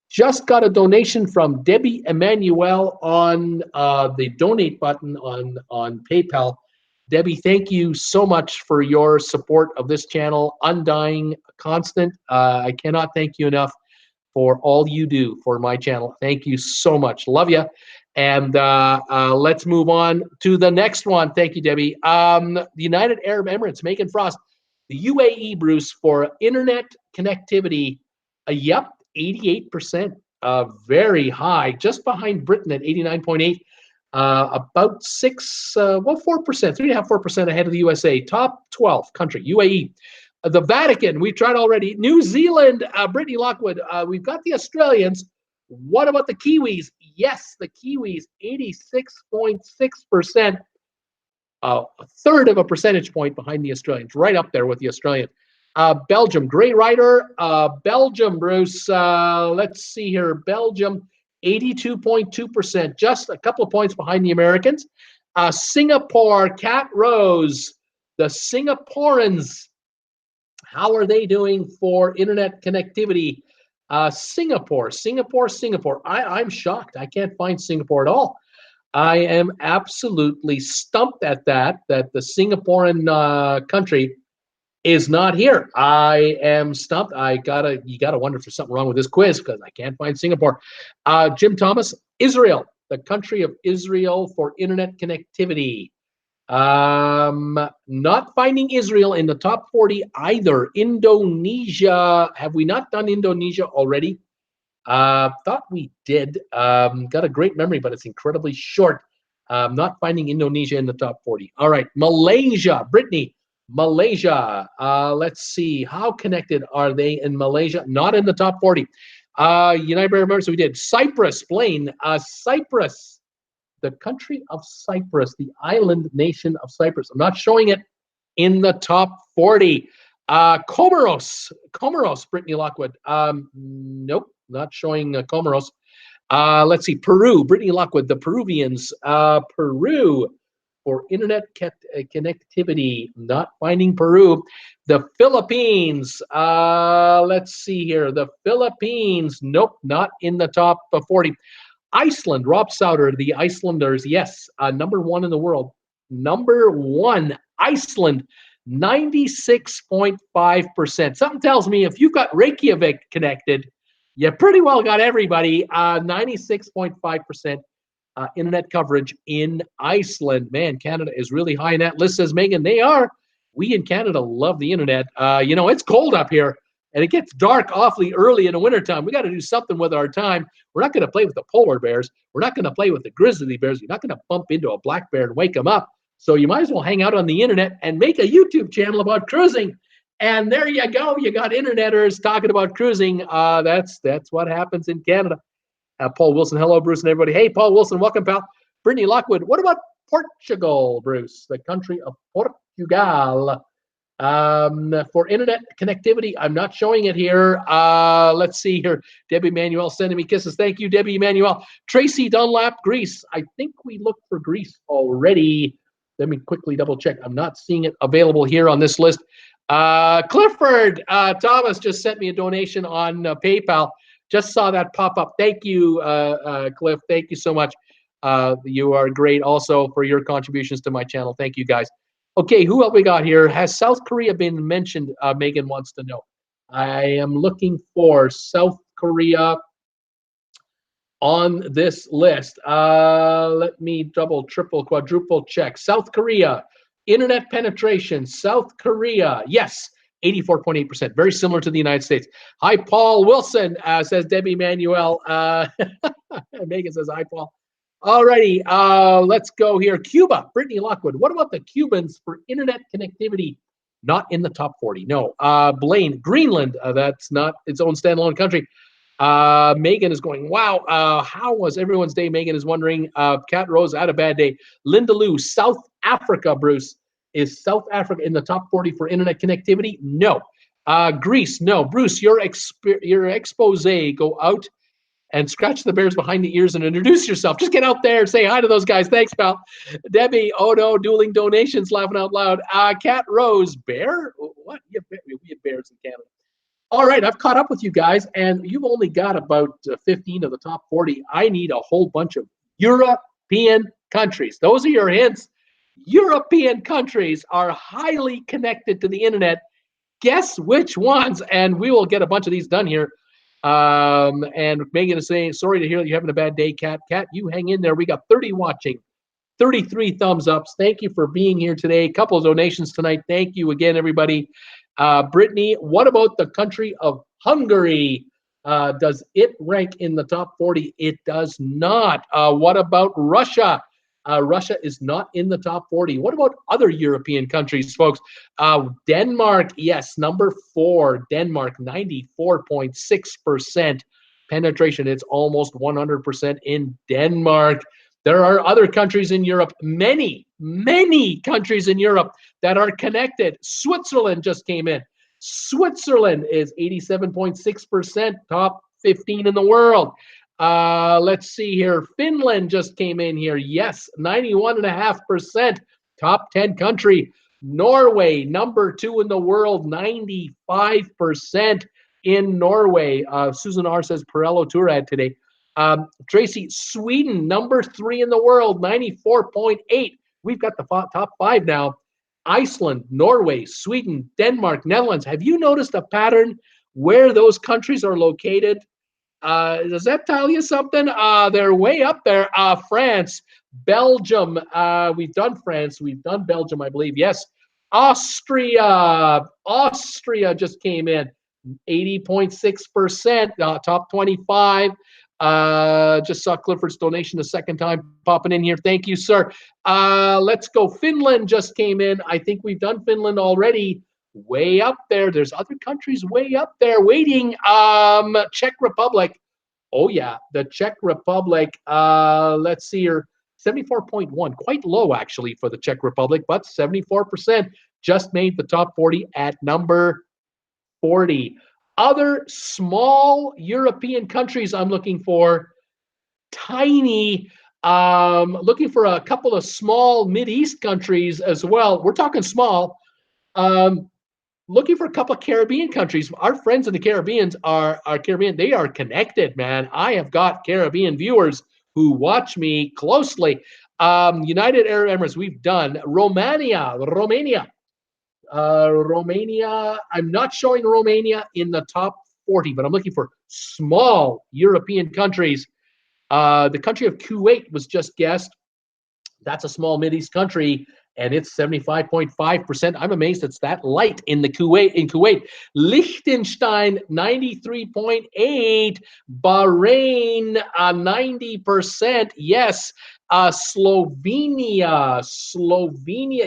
Just got a donation from Debbie Emmanuel on the donate button on PayPal. Debbie, thank you so much for your support of this channel. Undying, constant. I cannot thank you enough for all you do for my channel. Thank you so much. Love you. And let's move on to the next one. Thank you, Debbie. The United Arab Emirates, Megan Frost. The UAE, Bruce, for internet connectivity. Yep, 88%. Very high, just behind Britain at 89.8. About 4%, 3.5%, 4% ahead of the USA. Top 12 country, UAE. The Vatican, we've tried already. New Zealand, Brittany Lockwood. We've got the Australians. What about the Kiwis? Yes, the Kiwis, 86.6%. A third of a percentage point behind the Australians, right up there with the Australians. Belgium, Grey Rider. Belgium, Bruce. Let's see here. Belgium, 82.2%, just a couple of points behind the Americans. Singapore, Cat Rose. The Singaporeans, how are they doing for internet connectivity? Singapore. I'm shocked. I can't find Singapore at all. I am absolutely stumped at that the Singaporean country is not here. I am stumped. You gotta wonder if there's something wrong with this quiz because I can't find Singapore. Jim Thomas, Israel, the country of Israel for internet connectivity. Not finding Israel in the top 40 either. Indonesia, have we not done Indonesia already? Thought we did. Got a great memory, but it's incredibly short. Not finding Indonesia in the top 40. All right, Malaysia, Brittany, Malaysia. Let's see, how connected are they in Malaysia? Not in the top 40. United Arab Emirates, we did. Cyprus, Blaine, Cyprus. The country of Cyprus, the island nation of Cyprus. I'm not showing it in the top 40. Comoros, Brittany Lockwood. Nope, not showing Comoros. Let's see, Peru, Brittany Lockwood, the Peruvians. Peru for internet connectivity. Not finding Peru. The Philippines. Let's see here. The Philippines. Nope, not in the top 40. Iceland, Rob Souter, the Icelanders, yes, number one in the world. Number one, Iceland, 96.5%. Something tells me if you've got Reykjavik connected, you pretty well got everybody. 96.5% internet coverage in Iceland. Man, Canada is really high in that list, says Megan. They are. We in Canada love the internet. It's cold up here. And it gets dark awfully early in the wintertime. We got to do something with our time. We're not going to play with the polar bears. We're not going to play with the grizzly bears. You're not going to bump into a black bear and wake them up. So you might as well hang out on the internet and make a YouTube channel about cruising. And there you go. You got interneters talking about cruising. That's what happens in Canada. Paul Wilson, hello, Bruce and everybody. Hey, Paul Wilson, welcome, pal. Brittany Lockwood, what about Portugal, Bruce? The country of Portugal. For internet connectivity, I'm not showing it here. Let's see here. Debbie Manuel sending me kisses. Thank you, Debbie Manuel. Tracy Dunlap, Greece. I think we looked for Greece already. Let me quickly double check. I'm not seeing it available here on this list. Clifford Thomas just sent me a donation on PayPal. Just saw that pop up. Thank you, Cliff. Thank you so much. You are great also for your contributions to my channel. Thank you, guys. Okay, who else we got here? Has South Korea been mentioned? Megan wants to know. I am looking for South Korea on this list. Let me double, triple, quadruple check. South Korea, internet penetration, South Korea, yes, 84.8%, very similar to the United States. Hi, Paul Wilson, says Debbie Manuel. Megan says hi, Paul. Alrighty, let's go here. Cuba, Brittany Lockwood. What about the Cubans for internet connectivity? Not in the top 40, no. Blaine, Greenland, that's not its own standalone country. Megan is going, wow, how was everyone's day? Megan is wondering. Cat Rose had a bad day. Linda Lou, South Africa, Bruce. Is South Africa in the top 40 for internet connectivity? No. Greece, no. Bruce, your expose, go out and scratch the bears behind the ears and introduce yourself. Just get out there and say hi to those guys. Thanks, pal. Debbie, oh no, dueling donations, laughing out loud. Cat Rose, bear? What? We have bears in Canada. All right, I've caught up with you guys, and you've only got about 15 of the top 40. I need a whole bunch of European countries. Those are your hints. European countries are highly connected to the internet. Guess which ones? And we will get a bunch of these done here. And Megan is saying, sorry to hear that you're having a bad day, Kat. Kat, you hang in there. We got 30 watching, 33 thumbs ups. Thank you for being here today. A couple of donations tonight. Thank you again, everybody. Brittany, what about the country of Hungary? Does it rank in the top 40? It does not. What about Russia? Russia is not in the top 40. What about other European countries, folks? Denmark, yes, number 4. Denmark, 94.6% penetration. It's almost 100% in Denmark. There are other countries in Europe, many, many countries in Europe that are connected. Switzerland just came in. Switzerland is 87.6%, top 15 in the world. Let's see here. Finland just came in here. Yes, 91.5%, top 10 country. Norway, number 2 in the world, 95% in Norway. Susan R. says Pirello tour ad today. Tracy, Sweden, number 3 in the world, 94.8. We've got the top 5 now. Iceland, Norway, Sweden, Denmark, Netherlands. Have you noticed a pattern where those countries are located? Does that tell you something? They're way up there. France, Belgium. We've done France. We've done Belgium, I believe. Yes. Austria. Austria just came in. 80.6%. Top 25. Just saw Clifford's donation a second time popping in here. Thank you, sir. Let's go. Finland just came in. I think we've done Finland already. Way up there. There's other countries way up there waiting. Czech Republic. Oh yeah, the Czech Republic. Let's see here. 74.1, quite low actually for the Czech Republic, but 74% just made the top 40 at number 40. Other small European countries I'm looking for, tiny, looking for a couple of small Mideast countries as well. We're talking small. Looking for a couple of Caribbean countries. Our friends in the Caribbean are Caribbean. They are connected, man. I have got Caribbean viewers who watch me closely. United Arab Emirates, we've done. Romania. I'm not showing Romania in the top 40, but I'm looking for small European countries. The country of Kuwait was just guessed. That's a small Mideast country, and it's 75.5%. I'm amazed it's that light in Kuwait. Liechtenstein, 93.8. Bahrain, 90%. Yes. Slovenia,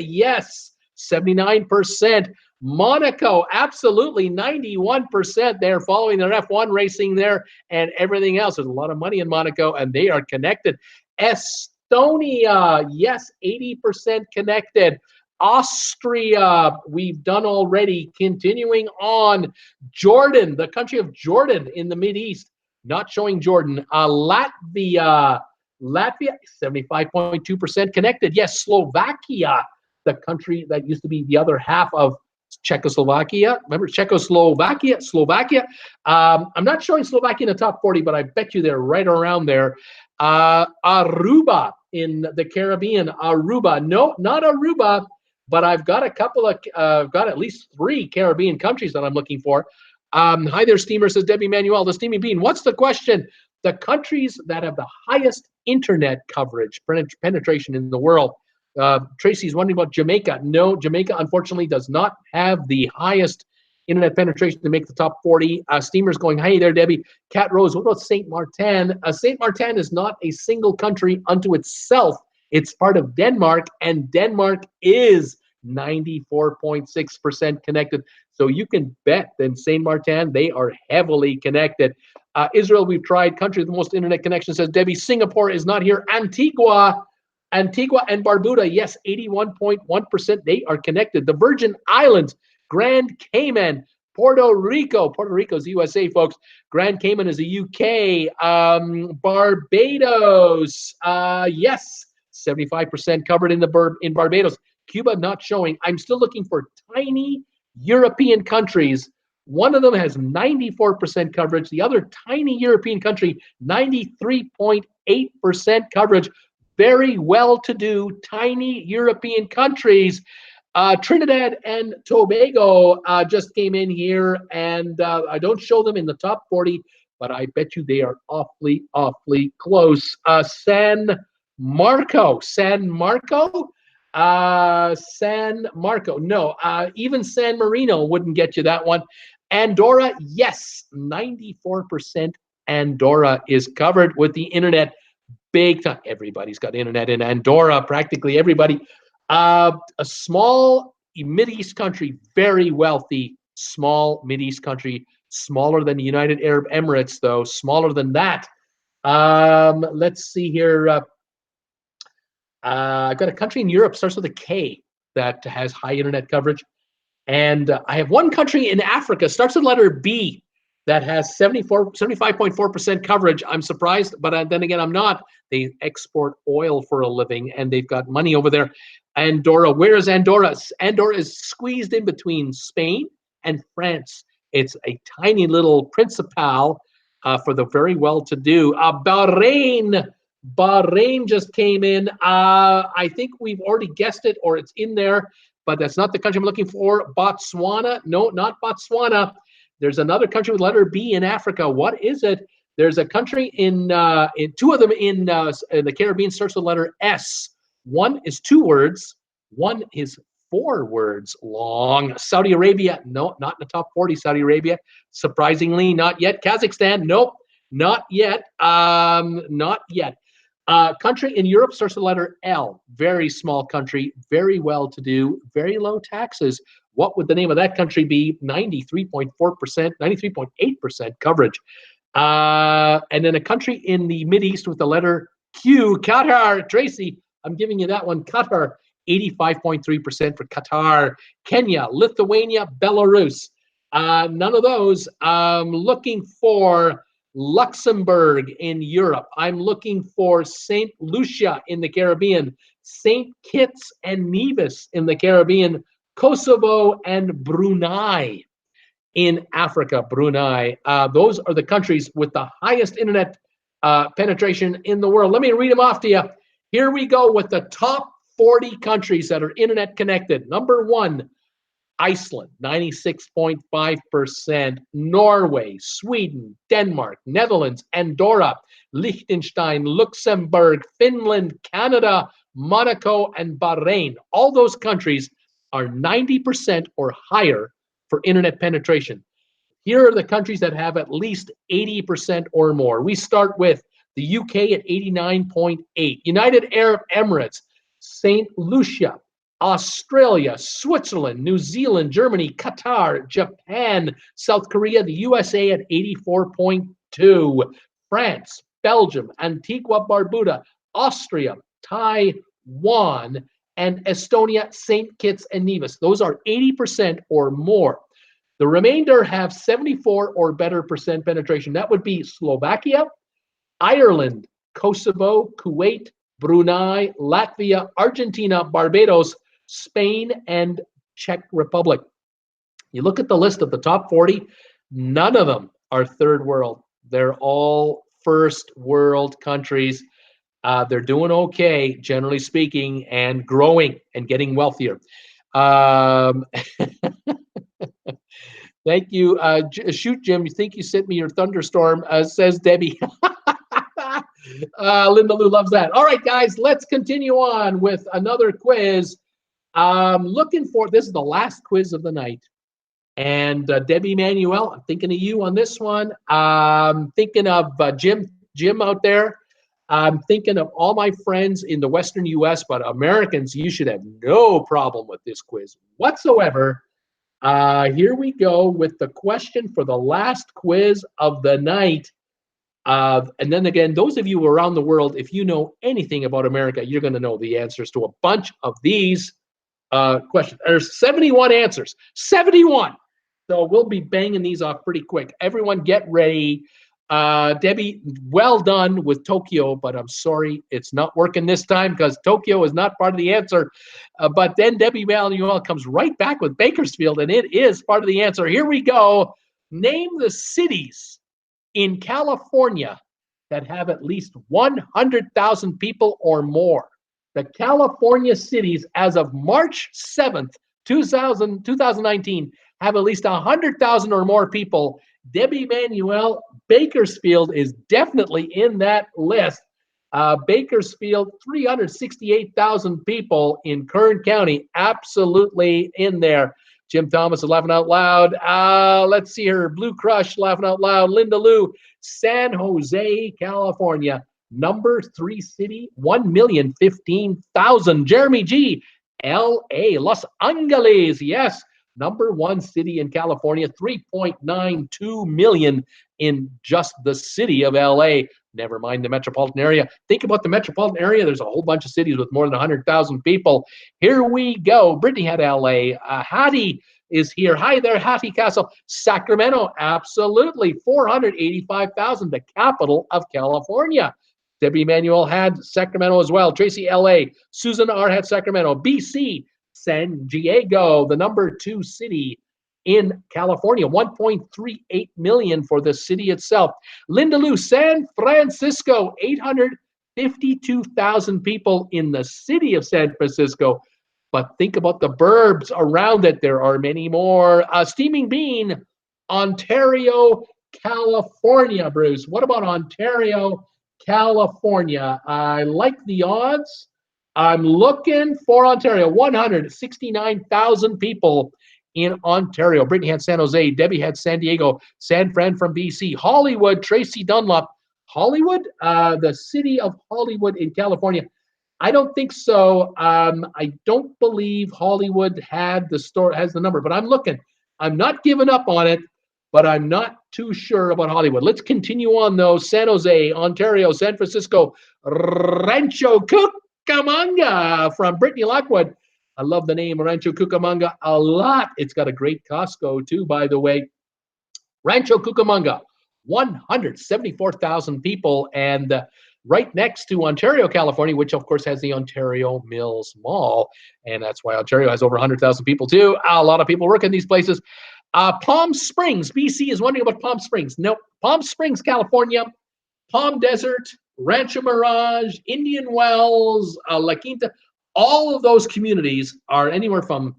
yes, 79%. Monaco, absolutely 91%. They're following their F1 racing there and everything else. There's a lot of money in Monaco, and they are connected. Estonia, yes, 80% connected. Austria, we've done already. Continuing on. Jordan, the country of Jordan in the Mideast, not showing Jordan. Latvia, 75.2% connected. Yes, Slovakia, the country that used to be the other half of Czechoslovakia. Remember Slovakia. I'm not showing Slovakia in the top 40, but I bet you they're right around there. Aruba in the Caribbean. Aruba. No, not Aruba, but I've got a couple of, got at least 3 Caribbean countries that I'm looking for. Hi there, Steamer, says Debbie Manuel. The Steamy Bean. What's the question? The countries that have the highest internet coverage, penetration in the world. Tracy's wondering about Jamaica. No, Jamaica unfortunately does not have the highest internet penetration to make the top 40. Steamer's going, hey there, Debbie. Cat Rose, what about Saint Martin? Saint Martin is not a single country unto itself. It's part of Denmark, and Denmark is 94.6% connected. So you can bet that in Saint Martin, they are heavily connected. Israel, we've tried. Country with the most internet connection, says Debbie. Singapore is not here. Antigua and Barbuda, yes, 81.1%. They are connected. The Virgin Islands, Grand Cayman, Puerto Rico. Puerto Rico is the USA, folks. Grand Cayman is the UK. Barbados, yes, 75% covered in Barbados. Cuba not showing. I'm still looking for tiny European countries. One of them has 94% coverage. The other tiny European country, 93.8% coverage. Very well-to-do tiny European countries. Trinidad and Tobago just came in here, and I don't show them in the top 40, but I bet you they are awfully, awfully close. San Marco. No, even San Marino wouldn't get you that one. Andorra, yes, 94% Andorra is covered with the internet. Big time. Everybody's got internet in Andorra, practically everybody. A small Mideast country, very wealthy, small Mideast country, smaller than the United Arab Emirates, though, smaller than that. Let's see here. I've got a country in Europe, starts with a K, that has high internet coverage. And I have one country in Africa, starts with letter B, that has 75.4% coverage. I'm surprised, but then again, I'm not. They export oil for a living, and they've got money over there. Andorra, where is Andorra? Andorra is squeezed in between Spain and France. It's a tiny little principal for the very well-to-do. Bahrain just came in. I think we've already guessed it, or it's in there, but that's not the country I'm looking for. Botswana. No, not Botswana. There's another country with letter B in Africa. What is it? There's a country in 2 of them in the Caribbean starts with letter S. One is 2 words. One is 4 words long. Saudi Arabia. No, not in the top 40. Saudi Arabia. Surprisingly, not yet. Kazakhstan. Nope, not yet. Not yet. Country in Europe starts with the letter L. Very small country, very well-to-do, very low taxes. What would the name of that country be? 93.4%, 93.8% coverage. And then a country in the Mideast with the letter Q, Qatar. Tracy, I'm giving you that one. Qatar, 85.3% for Qatar. Kenya, Lithuania, Belarus. None of those. Looking for Luxembourg in Europe. I'm looking for St. Lucia in the Caribbean, St. Kitts and Nevis in the Caribbean, Kosovo and Brunei in Africa. Brunei. Those are the countries with the highest internet penetration in the world. Let me read them off to you. Here we go with the top 40 countries that are internet connected. Number 1, Iceland, 96.5%. Norway, Sweden, Denmark, Netherlands, Andorra, Liechtenstein, Luxembourg, Finland, Canada, Monaco, and Bahrain. All those countries are 90% or higher for internet penetration. Here are the countries that have at least 80% or more. We start with the UK at 89.8%. United Arab Emirates, St. Lucia, Australia, Switzerland, New Zealand, Germany, Qatar, Japan, South Korea, the USA at 84.2%. France, Belgium, Antigua, Barbuda, Austria, Taiwan, and Estonia, St. Kitts and Nevis. Those are 80% or more. The remainder have 74 or better percent penetration. That would be Slovakia, Ireland, Kosovo, Kuwait, Brunei, Latvia, Argentina, Barbados, Spain, and Czech Republic. You look at the list of the top 40, none of them are third world. They're all first world countries. They're doing okay, generally speaking, and growing and getting wealthier. Um, Thank you. Shoot, Jim, you think you sent me your thunderstorm, says Debbie. Linda Lou loves that. All right, guys, let's continue on with another quiz. Looking for, this is the last quiz of the night. And Debbie Manuel, I'm thinking of you on this one. I'm thinking of Jim out there. I'm thinking of all my friends in the Western U.S., but Americans, you should have no problem with this quiz whatsoever. Here we go with the question for the last quiz of the night. And then again, those of you around the world, if you know anything about America, you're going to know the answers to a bunch of these questions. There's 71 answers, 71. So we'll be banging these off pretty quick. Everyone get ready. Debbie, well done with Tokyo, but I'm sorry it's not working this time because Tokyo is not part of the answer. But then Debbie Manuel comes right back with Bakersfield, and it is part of the answer. Here we go. Name the cities in California that have at least 100,000 people or more. The California cities as of March 7th, 2019 have at least 100,000 or more people. Debbie Manuel, Bakersfield is definitely in that list. Bakersfield, 368,000 people in Kern County, absolutely in there. Jim Thomas is laughing out loud. Let's see her. Blue Crush laughing out loud. Linda Lou, San Jose, California, number 3 city, 1,015,000. Jeremy G, L.A., Los Angeles, yes. Number 1 city in California, 3.92 million in just the city of LA. Never mind the metropolitan area. Think about the metropolitan area. There's a whole bunch of cities with more than 100,000 people. Here we go. Brittany had LA. Hattie is here. Hi there, Hattie Castle. Sacramento, absolutely. 485,000, the capital of California. Debbie Manuel had Sacramento as well. Tracy, LA. Susan R. had Sacramento. BC, San Diego, the number 2 city in California, 1.38 million for the city itself. Linda Lou, San Francisco, 852,000 people in the city of San Francisco. But think about the burbs around it. There are many more. Steaming Bean, Ontario, California, Bruce. What about Ontario, California? I like the odds. I'm looking for Ontario, 169,000 people in Ontario. Brittany had San Jose. Debbie had San Diego. San Fran from BC. Hollywood, Tracy Dunlop. Hollywood, the city of Hollywood in California. I don't think so. I don't believe Hollywood has the number, but I'm looking. I'm not giving up on it, but I'm not too sure about Hollywood. Let's continue on, though. San Jose, Ontario, San Francisco, Rancho Cucamonga from Brittany Lockwood. I love the name Rancho Cucamonga a lot. It's got a great Costco, too, by the way. Rancho Cucamonga, 174,000 people, and right next to Ontario, California, which, of course, has the Ontario Mills Mall, and that's why Ontario has over 100,000 people, too. A lot of people work in these places. Palm Springs, BC is wondering about Palm Springs. No, Palm Springs, California, Palm Desert, Rancho Mirage, Indian Wells, La Quinta, all of those communities are anywhere from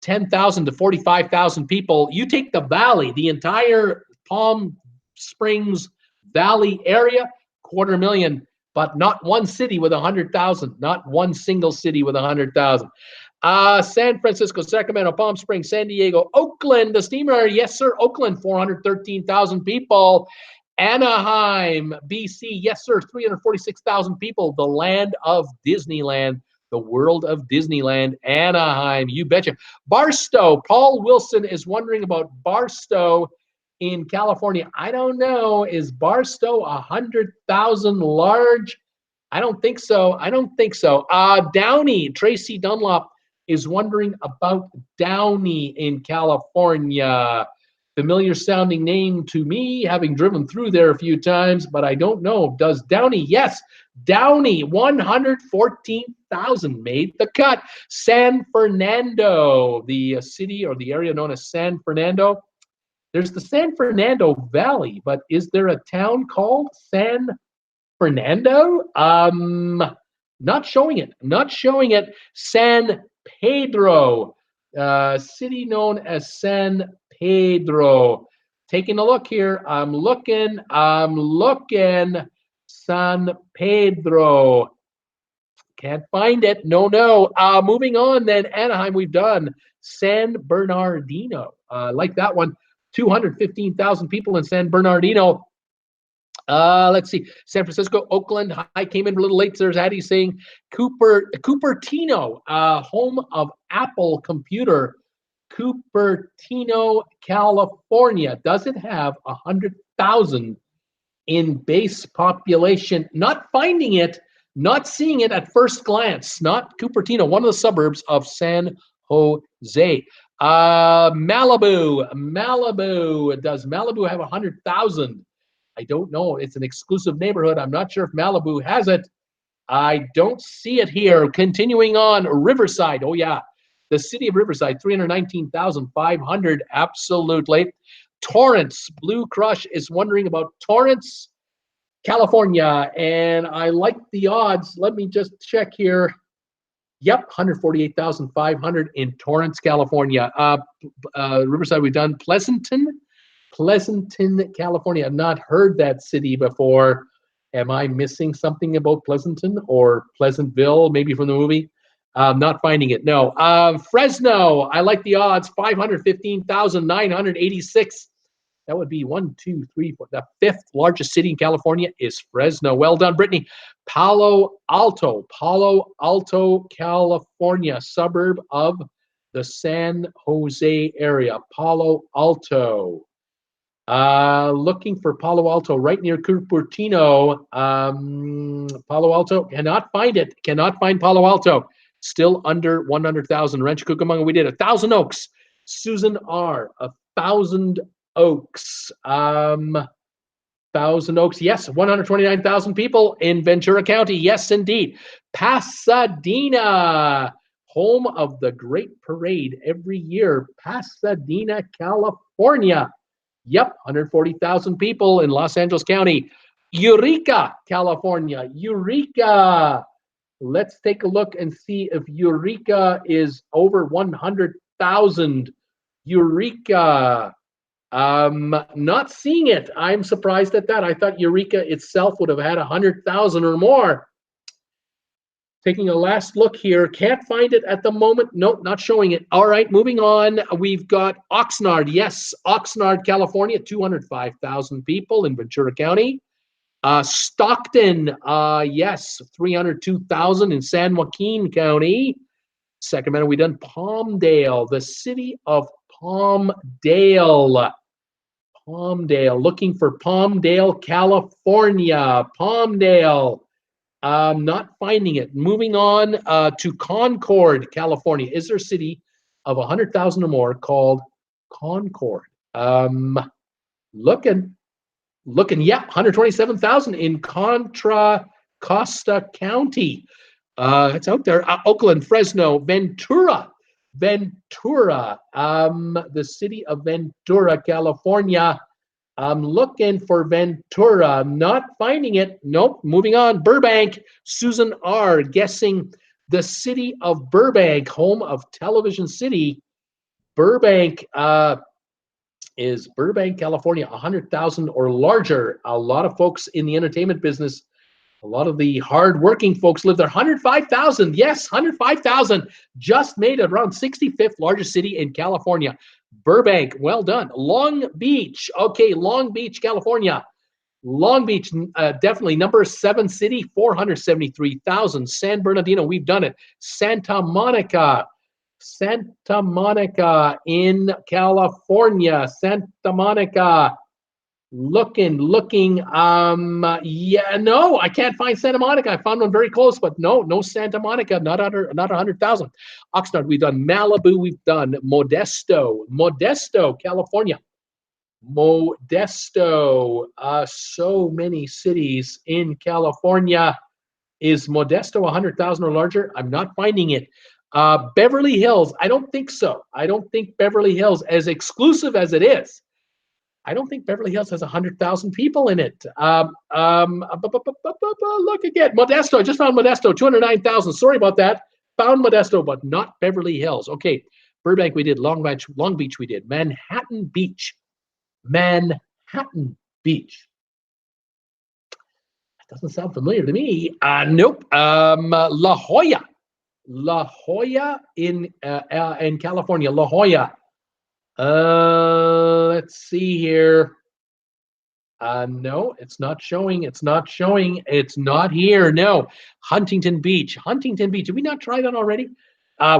10,000 to 45,000 people. You take the valley, the entire Palm Springs Valley area, 250,000, but not one city with 100,000, not one single city with 100,000. San Francisco, Sacramento, Palm Springs, San Diego, Oakland, the steamer, yes, sir, Oakland, 413,000 people. Anaheim, BC, yes, sir, 346,000 people, the land of Disneyland, the world of Disneyland, Anaheim, you betcha. Barstow, Paul Wilson is wondering about Barstow in California. I don't know, is Barstow 100,000 large? I don't think so. I don't think so. Downey, Tracy Dunlop is wondering about Downey in California. Familiar sounding name to me, having driven through there a few times, but I don't know. Does Downey? Yes, Downey, 114,000 made the cut. San Fernando, the city or the area known as San Fernando. There's the San Fernando Valley, but is there a town called San Fernando? Not showing it. Not showing it. San Pedro, city known as San Pedro. Taking a look here. I'm looking. San Pedro. Can't find it. No. Moving on then. Anaheim, we've done. San Bernardino. Like that one. 215,000 people in San Bernardino. Let's see. San Francisco, Oakland. I came in a little late. There's Addie saying Cupertino, home of Apple Computer. Cupertino, California. Does it have 100,000 in base population? Not finding it, not seeing it at first glance. Not Cupertino, one of the suburbs of San Jose. Malibu. Does Malibu have 100,000? I don't know. It's an exclusive neighborhood. I'm not sure if Malibu has it. I don't see it here. Continuing on, Riverside. Oh, yeah. The city of Riverside, 319,500. Absolutely. Torrance. Blue Crush is wondering about Torrance, California. And I like the odds. Let me just check here. Yep, 148,500 in Torrance, California. Riverside, we've done. Pleasanton, California. I've not heard that city before. Am I missing something about Pleasanton or Pleasantville, maybe from the movie? Not finding it. No. Fresno. I like the odds. 515,986. That would be 1, 2, 3, 4. The fifth largest city in California is Fresno. Well done, Brittany. Palo Alto, California, suburb of the San Jose area. Palo Alto. Looking for Palo Alto, right near Cupertino. Palo Alto, cannot find it. Cannot find Palo Alto. Still under 100,000. Rancho Cucamonga, we did. 1,000 Oaks. Susan R. 1,000 Oaks. 1,000 Oaks. Yes, 129,000 people in Ventura County. Yes, indeed. Pasadena, home of the Great Parade every year. Pasadena, California. Yep, 140,000 people in Los Angeles County. Eureka, California. Eureka. Let's take a look and see if Eureka is over 100,000. Eureka. Not seeing it. I'm surprised at that. I thought Eureka itself would have had 100,000 or more. Taking a last look here. Can't find it at the moment. Nope, not showing it. All right, moving on. We've got Oxnard. Yes, Oxnard, California. 205,000 people in Ventura County. Stockton. Yes, 302,000 in San Joaquin County. Sacramento, we done. Palmdale, the city of Palmdale. Looking for Palmdale, California. Palmdale. Not finding it. Moving on to Concord, California. Is there a city of 100,000 or more called Concord? Looking. Yeah, 127,000 in Contra Costa County. It's out there. Oakland, Fresno, Ventura. The city of Ventura, California. I'm looking for Ventura. Not finding it. Nope. Moving on. Burbank. Susan R. guessing the city of Burbank, home of Television City. Burbank is Burbank, California, 100,000 or larger. A lot of folks in the entertainment business, a lot of the hard-working folks live there. 105,000. Yes, 105,000. Just made it around 65th largest city in California. Burbank, well done. Long Beach. Okay, Long Beach, California. Long Beach, definitely number 7 city, 473,000. San Bernardino, we've done it. Santa Monica in California. Santa Monica. Looking. Yeah, no, I can't find Santa Monica. I found one very close, but no Santa Monica, not 100,000. Oxnard, we've done. Malibu, we've done. Modesto, California. So many cities in California. Is Modesto 100,000 or larger? I'm not finding it. Beverly Hills, I don't think so. I don't think Beverly Hills, as exclusive as it is, I don't think Beverly Hills has 100,000 people in it. Look again. Modesto, I just found Modesto, 209,000. Sorry about that. Found Modesto, but not Beverly Hills. Okay, Burbank we did, Long Beach we did, Manhattan Beach. Manhattan Beach. That doesn't sound familiar to me. Nope. La Jolla. La Jolla in California. La Jolla. Let's see here. No, it's not showing. It's not showing. It's not here. No. Huntington Beach. Huntington Beach. Did we not try that already?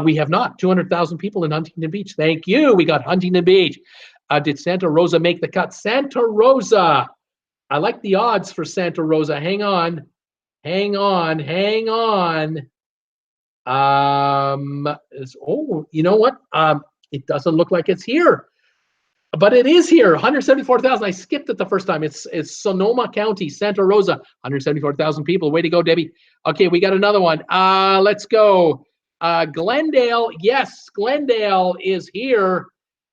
We have not. 200,000 people in Huntington Beach. Thank you. We got Huntington Beach. Did Santa Rosa make the cut? Santa Rosa. I like the odds for Santa Rosa. Hang on. Hang on. Hang on. You know what? It doesn't look like it's here. But it is here, 174,000. I skipped it the first time. It's Sonoma County, Santa Rosa, 174,000 people. Way to go, Debbie. Okay, we got another one. Let's go. Glendale. Yes, Glendale is here.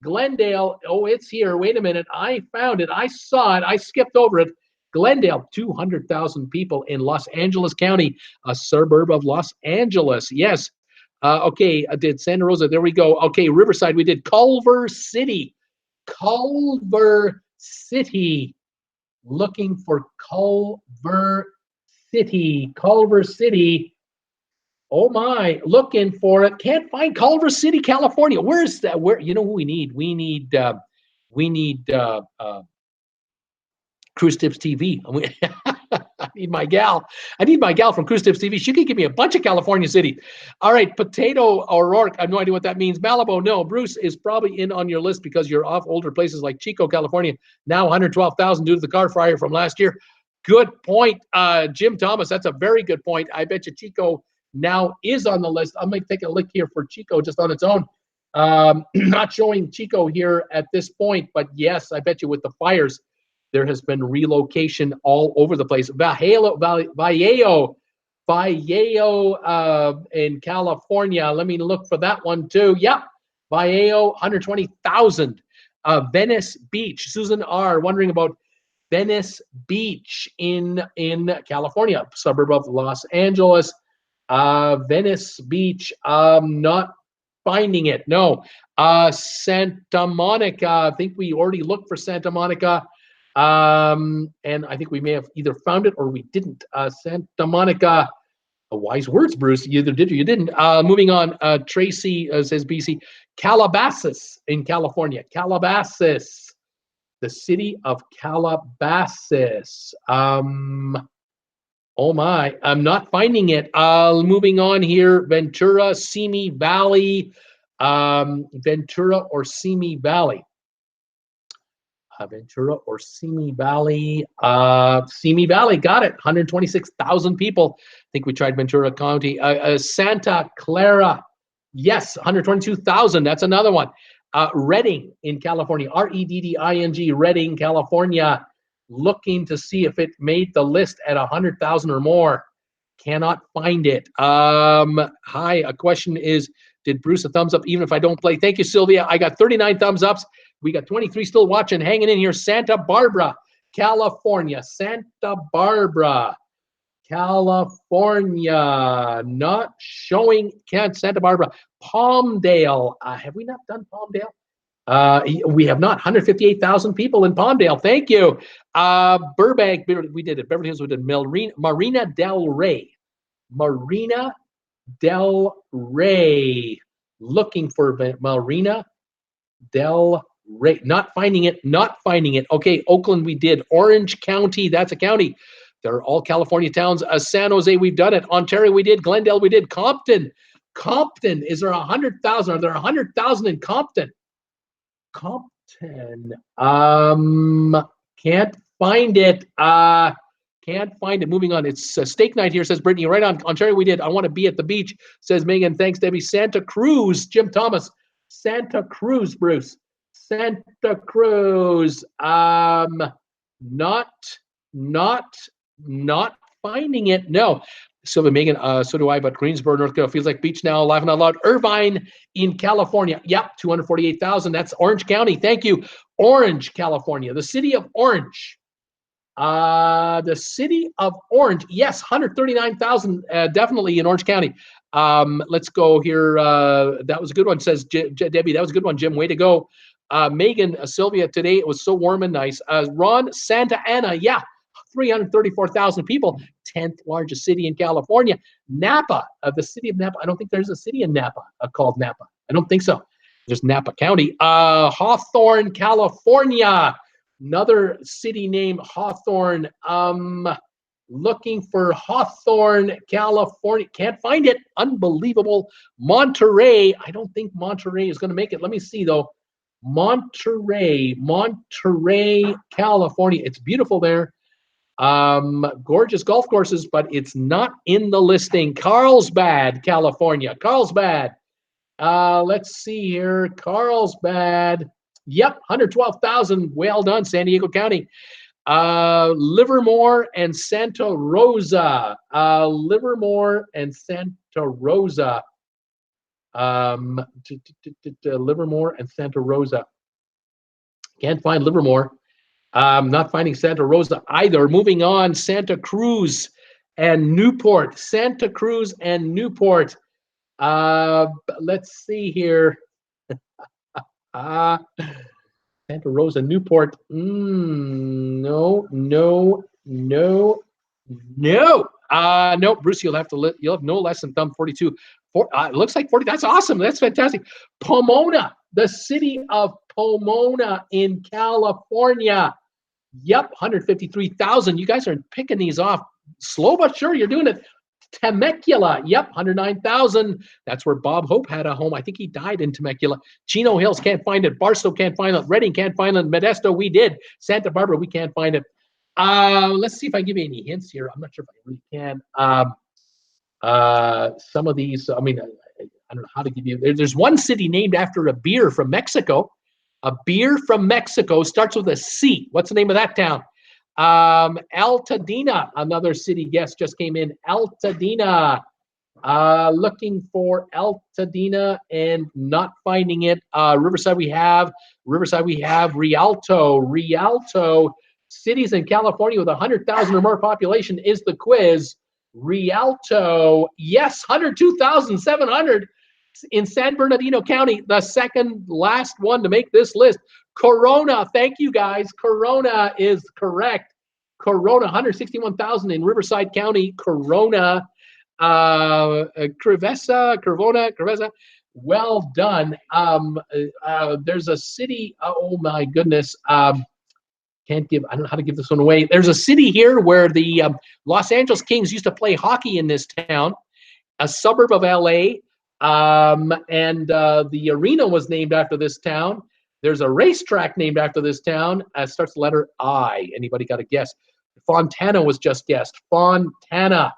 Glendale. Oh, it's here. Wait a minute. I found it. I saw it. I skipped over it. Glendale, 200,000 people in Los Angeles County, a suburb of Los Angeles. Yes. Okay, I did Santa Rosa. There we go. Okay, Riverside. We did Culver City. Culver City. Looking for Culver City. Culver City. Oh my, looking for it. Can't find Culver City, California. Where's that? Where, you know who we need? We need Cruise Tips TV. I need my gal. I need my gal from Cruise Tips TV. She could give me a bunch of California cities. All right, Potato O'Rourke. I have no idea what that means. Malibu, no. Bruce is probably in on your list because you're off older places like Chico, California. Now 112,000 due to the car fryer from last year. Good point, Jim Thomas. That's a very good point. I bet you Chico now is on the list. I'm going to take a look here for Chico just on its own. Not showing Chico here at this point, but yes, I bet you with the fires, there has been relocation all over the place. Vallejo in California. Let me look for that one too. Yep, Vallejo, 120,000. Venice Beach. Susan R. wondering about Venice Beach in California, suburb of Los Angeles. Venice Beach. Not finding it. No. Santa Monica. I think we already looked for Santa Monica. And I think we may have either found it or we didn't. Santa Monica, wise words, Bruce. You either did or you didn't. Moving on, Tracy says BC. Calabasas in California. Calabasas, the city of Calabasas. Oh my, I'm not finding it. Moving on here, Ventura, Simi Valley. Ventura or Simi Valley. Ventura or Simi Valley. Simi Valley, got it. 126,000 people. I think we tried Ventura County. Santa Clara, yes, 122,000. That's another one. Redding in California. Redding, Redding, California. Looking to see if it made the list at 100,000 or more. Cannot find it. Hi, a question is, did Bruce a thumbs up even if I don't play? Thank you, Sylvia. I got 39 thumbs ups. We got 23 still watching, hanging in here. Santa Barbara, California. Santa Barbara, California. Not showing. Santa Barbara. Palmdale. Have we not done Palmdale? We have not. 158,000 people in Palmdale. Thank you. Burbank, we did it. Beverly Hills, we did Marina Del Rey. Marina Del Rey. Looking for Marina Del Rey. Not finding it. Not finding it. Okay, Oakland, we did. Orange County, that's a county. They're all California towns. San Jose, we've done it. Ontario, we did. Glendale, we did. Compton. Compton, is there 100,000? Are there 100,000 in Compton? Compton. Can't find it. Can't find it. Moving on. It's steak night here, says Brittany. Right on. Ontario, we did. I want to be at the beach, says Megan. Thanks, Debbie. Santa Cruz, Jim Thomas. Santa Cruz, Bruce. Santa Cruz. Not finding it. No. Sylvia Megan, so do I, but Greensboro, North Carolina feels like beach now, laughing out loud. Irvine in California. Yep, 248,000. That's Orange County. Thank you. Orange, California. The city of Orange. The city of Orange. Yes, 139,000, definitely in Orange County. Let's go here. That was a good one, says Debbie. That was a good one, Jim. Way to go. Megan, Sylvia, today it was so warm and nice. Ron, Santa Ana. Yeah, 334,000 people, 10th largest city in California. Napa, the city of Napa. I don't think there's a city in Napa called Napa. I don't think so. There's Napa County. Hawthorne, California. Another city named Hawthorne. Looking for Hawthorne, California. Can't find it. Unbelievable. Monterey. I don't think Monterey is going to make it. Let me see, though. Monterey, California. It's beautiful there. Gorgeous golf courses, but it's not in the listing. Carlsbad, California. Carlsbad. Let's see here. Carlsbad. Yep, 112,000. Well done, San Diego County. Livermore and Santa Rosa. Livermore and Santa Rosa. Livermore and Santa Rosa. Can't find Livermore. Not finding Santa Rosa either. Moving on, Santa Cruz and Newport. Santa Cruz and Newport. Let's see here. Santa Rosa, Newport. No. No, Bruce, you'll have no less than thumb 42. It looks like 40. That's awesome. That's fantastic. Pomona, the city of Pomona in California. Yep, 153,000. You guys are picking these off slow but sure. You're doing it. Temecula, yep, 109,000. That's where Bob Hope had a home. I think he died in Temecula. Chino Hills, can't find it. Barstow, can't find it. Redding, can't find it. Modesto, we did. Santa Barbara, we can't find it. Let's see if I can give you any hints here. I'm not sure if I really can. Some of these, I mean, I don't know how to give you. There's one city named after a beer from Mexico. A beer from Mexico starts with a C. What's the name of that town? Altadena, another city guest just came in. Altadena. Looking for Altadena and not finding it. Riverside we have Rialto. Rialto. Cities in California with 100,000 or more population is the quiz. Rialto. Yes, 102,700 in San Bernardino County, the second last one to make this list. Corona, thank you guys. Corona is correct. Corona, 161,000 in Riverside County. Corona, Crevesa. Well done. There's a city. Oh my goodness. I don't know how to give this one away. There's a city here where the Los Angeles Kings used to play hockey in this town, a suburb of LA. And the arena was named after this town. There's a racetrack named after this town. Starts the letter I. Anybody got a guess? Fontana was just guessed. Fontana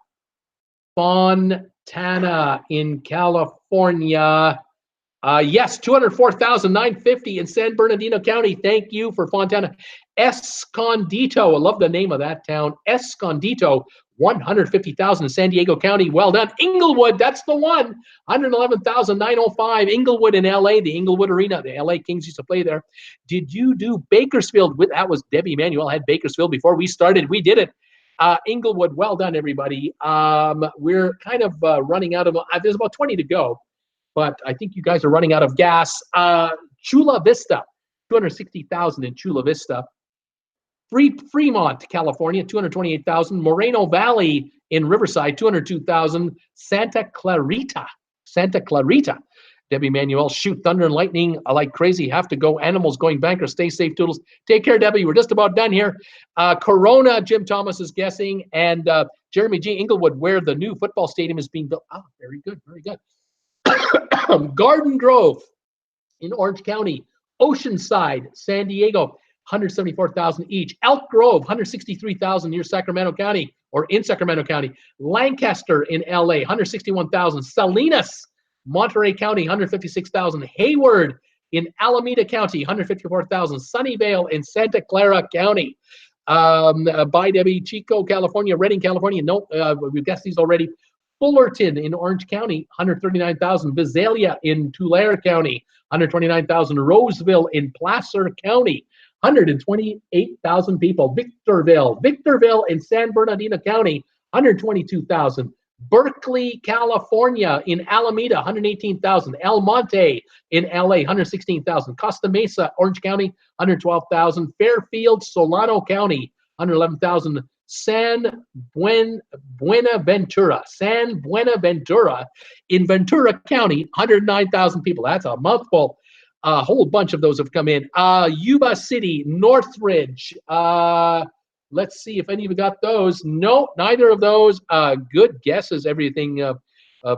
in California. Yes, 204,950 in San Bernardino County. Thank you for Fontana. Escondido. I love the name of that town. Escondido. 150,000 in San Diego County. Well done. Inglewood, that's the one. 111,905. Inglewood in LA, the Inglewood Arena. The LA Kings used to play there. Did you do Bakersfield? That was Debbie Manuel had Bakersfield before we started. We did it. Inglewood, well done, everybody. We're kind of running out of, there's about 20 to go, but I think you guys are running out of gas. Chula Vista, 260,000 in Chula Vista. Fremont, California, 228,000. Moreno Valley in Riverside, 202,000. Santa Clarita. Debbie Manuel, shoot thunder and lightning like crazy. Have to go. Animals going bankrupt. Stay safe, Toodles. Take care, Debbie. We're just about done here. Corona, Jim Thomas is guessing. And Jeremy G. Inglewood, where the new football stadium is being built. Oh, very good. Very good. Garden Grove in Orange County. Oceanside, San Diego. 174,000 each. Elk Grove, 163,000 near Sacramento County or in Sacramento County. Lancaster in LA, 161,000. Salinas, Monterey County, 156,000. Hayward in Alameda County, 154,000. Sunnyvale in Santa Clara County. By Debbie, Chico, California, Redding, California. Nope, we've guessed these already. Fullerton in Orange County, 139,000. Visalia in Tulare County, 129,000. Roseville in Placer County, 128,000 people. Victorville in San Bernardino County, 122,000. Berkeley, California in Alameda, 118,000. El Monte in LA, 116,000. Costa Mesa, Orange County, 112,000. Fairfield, Solano County, 111,000. San Buenaventura in Ventura County, 109,000 people. That's a mouthful. A whole bunch of those have come in. Yuba City, Northridge. Let's see if any of you got those. No, neither of those. Good guesses. Everything.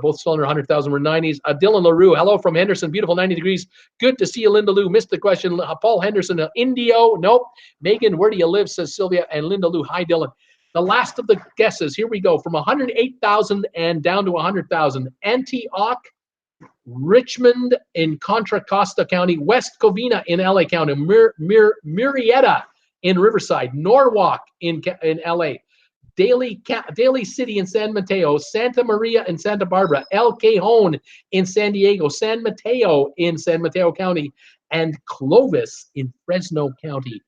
Both still under 100,000 were 90s. Dylan LaRue, hello from Henderson. Beautiful 90 degrees. Good to see you, Linda Lou. Missed the question. Paul Henderson, Indio. Nope. Megan, where do you live? Says Sylvia. And Linda Lou. Hi, Dylan. The last of the guesses. Here we go. From 108,000 and down to 100,000. Antioch, Richmond in Contra Costa County. West Covina in LA County. Murrieta in Riverside. Norwalk in LA. Daly City in San Mateo, Santa Maria in Santa Barbara, El Cajon in San Diego, San Mateo in San Mateo County, and Clovis in Fresno County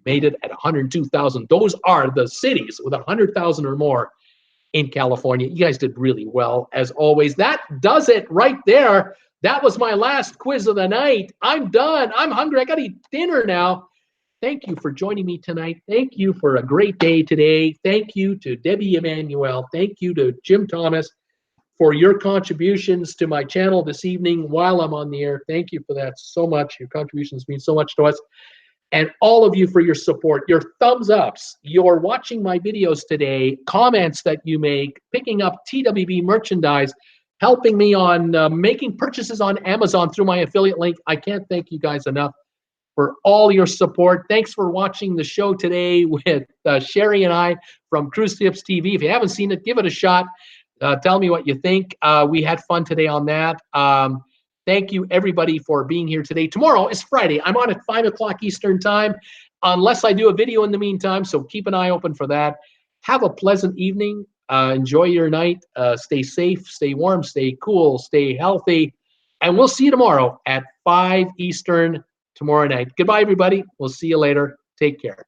made it at 102,000. Those are the cities with 100,000 or more in California. You guys did really well, as always. That does it right there. That was my last quiz of the night. I'm done. I'm hungry. I got to eat dinner now. Thank you for joining me tonight. Thank you for a great day today. Thank you to Debbie Emanuel. Thank you to Jim Thomas for your contributions to my channel this evening while I'm on the air. Thank you for that so much. Your contributions mean so much to us. And all of you for your support, your thumbs ups, your watching my videos today, comments that you make, picking up TWB merchandise, helping me on making purchases on Amazon through my affiliate link. I can't thank you guys enough for all your support. Thanks for watching the show today with Sherry and I from Cruise Tips TV. If you haven't seen it, give it a shot. Tell me what you think. We had fun today on that. Thank you, everybody, for being here today. Tomorrow is Friday. I'm on at 5 o'clock Eastern time, unless I do a video in the meantime, so keep an eye open for that. Have a pleasant evening. Enjoy your night. Stay safe, stay warm, stay cool, stay healthy. And we'll see you tomorrow at 5 Eastern tomorrow night. Goodbye, everybody. We'll see you later. Take care.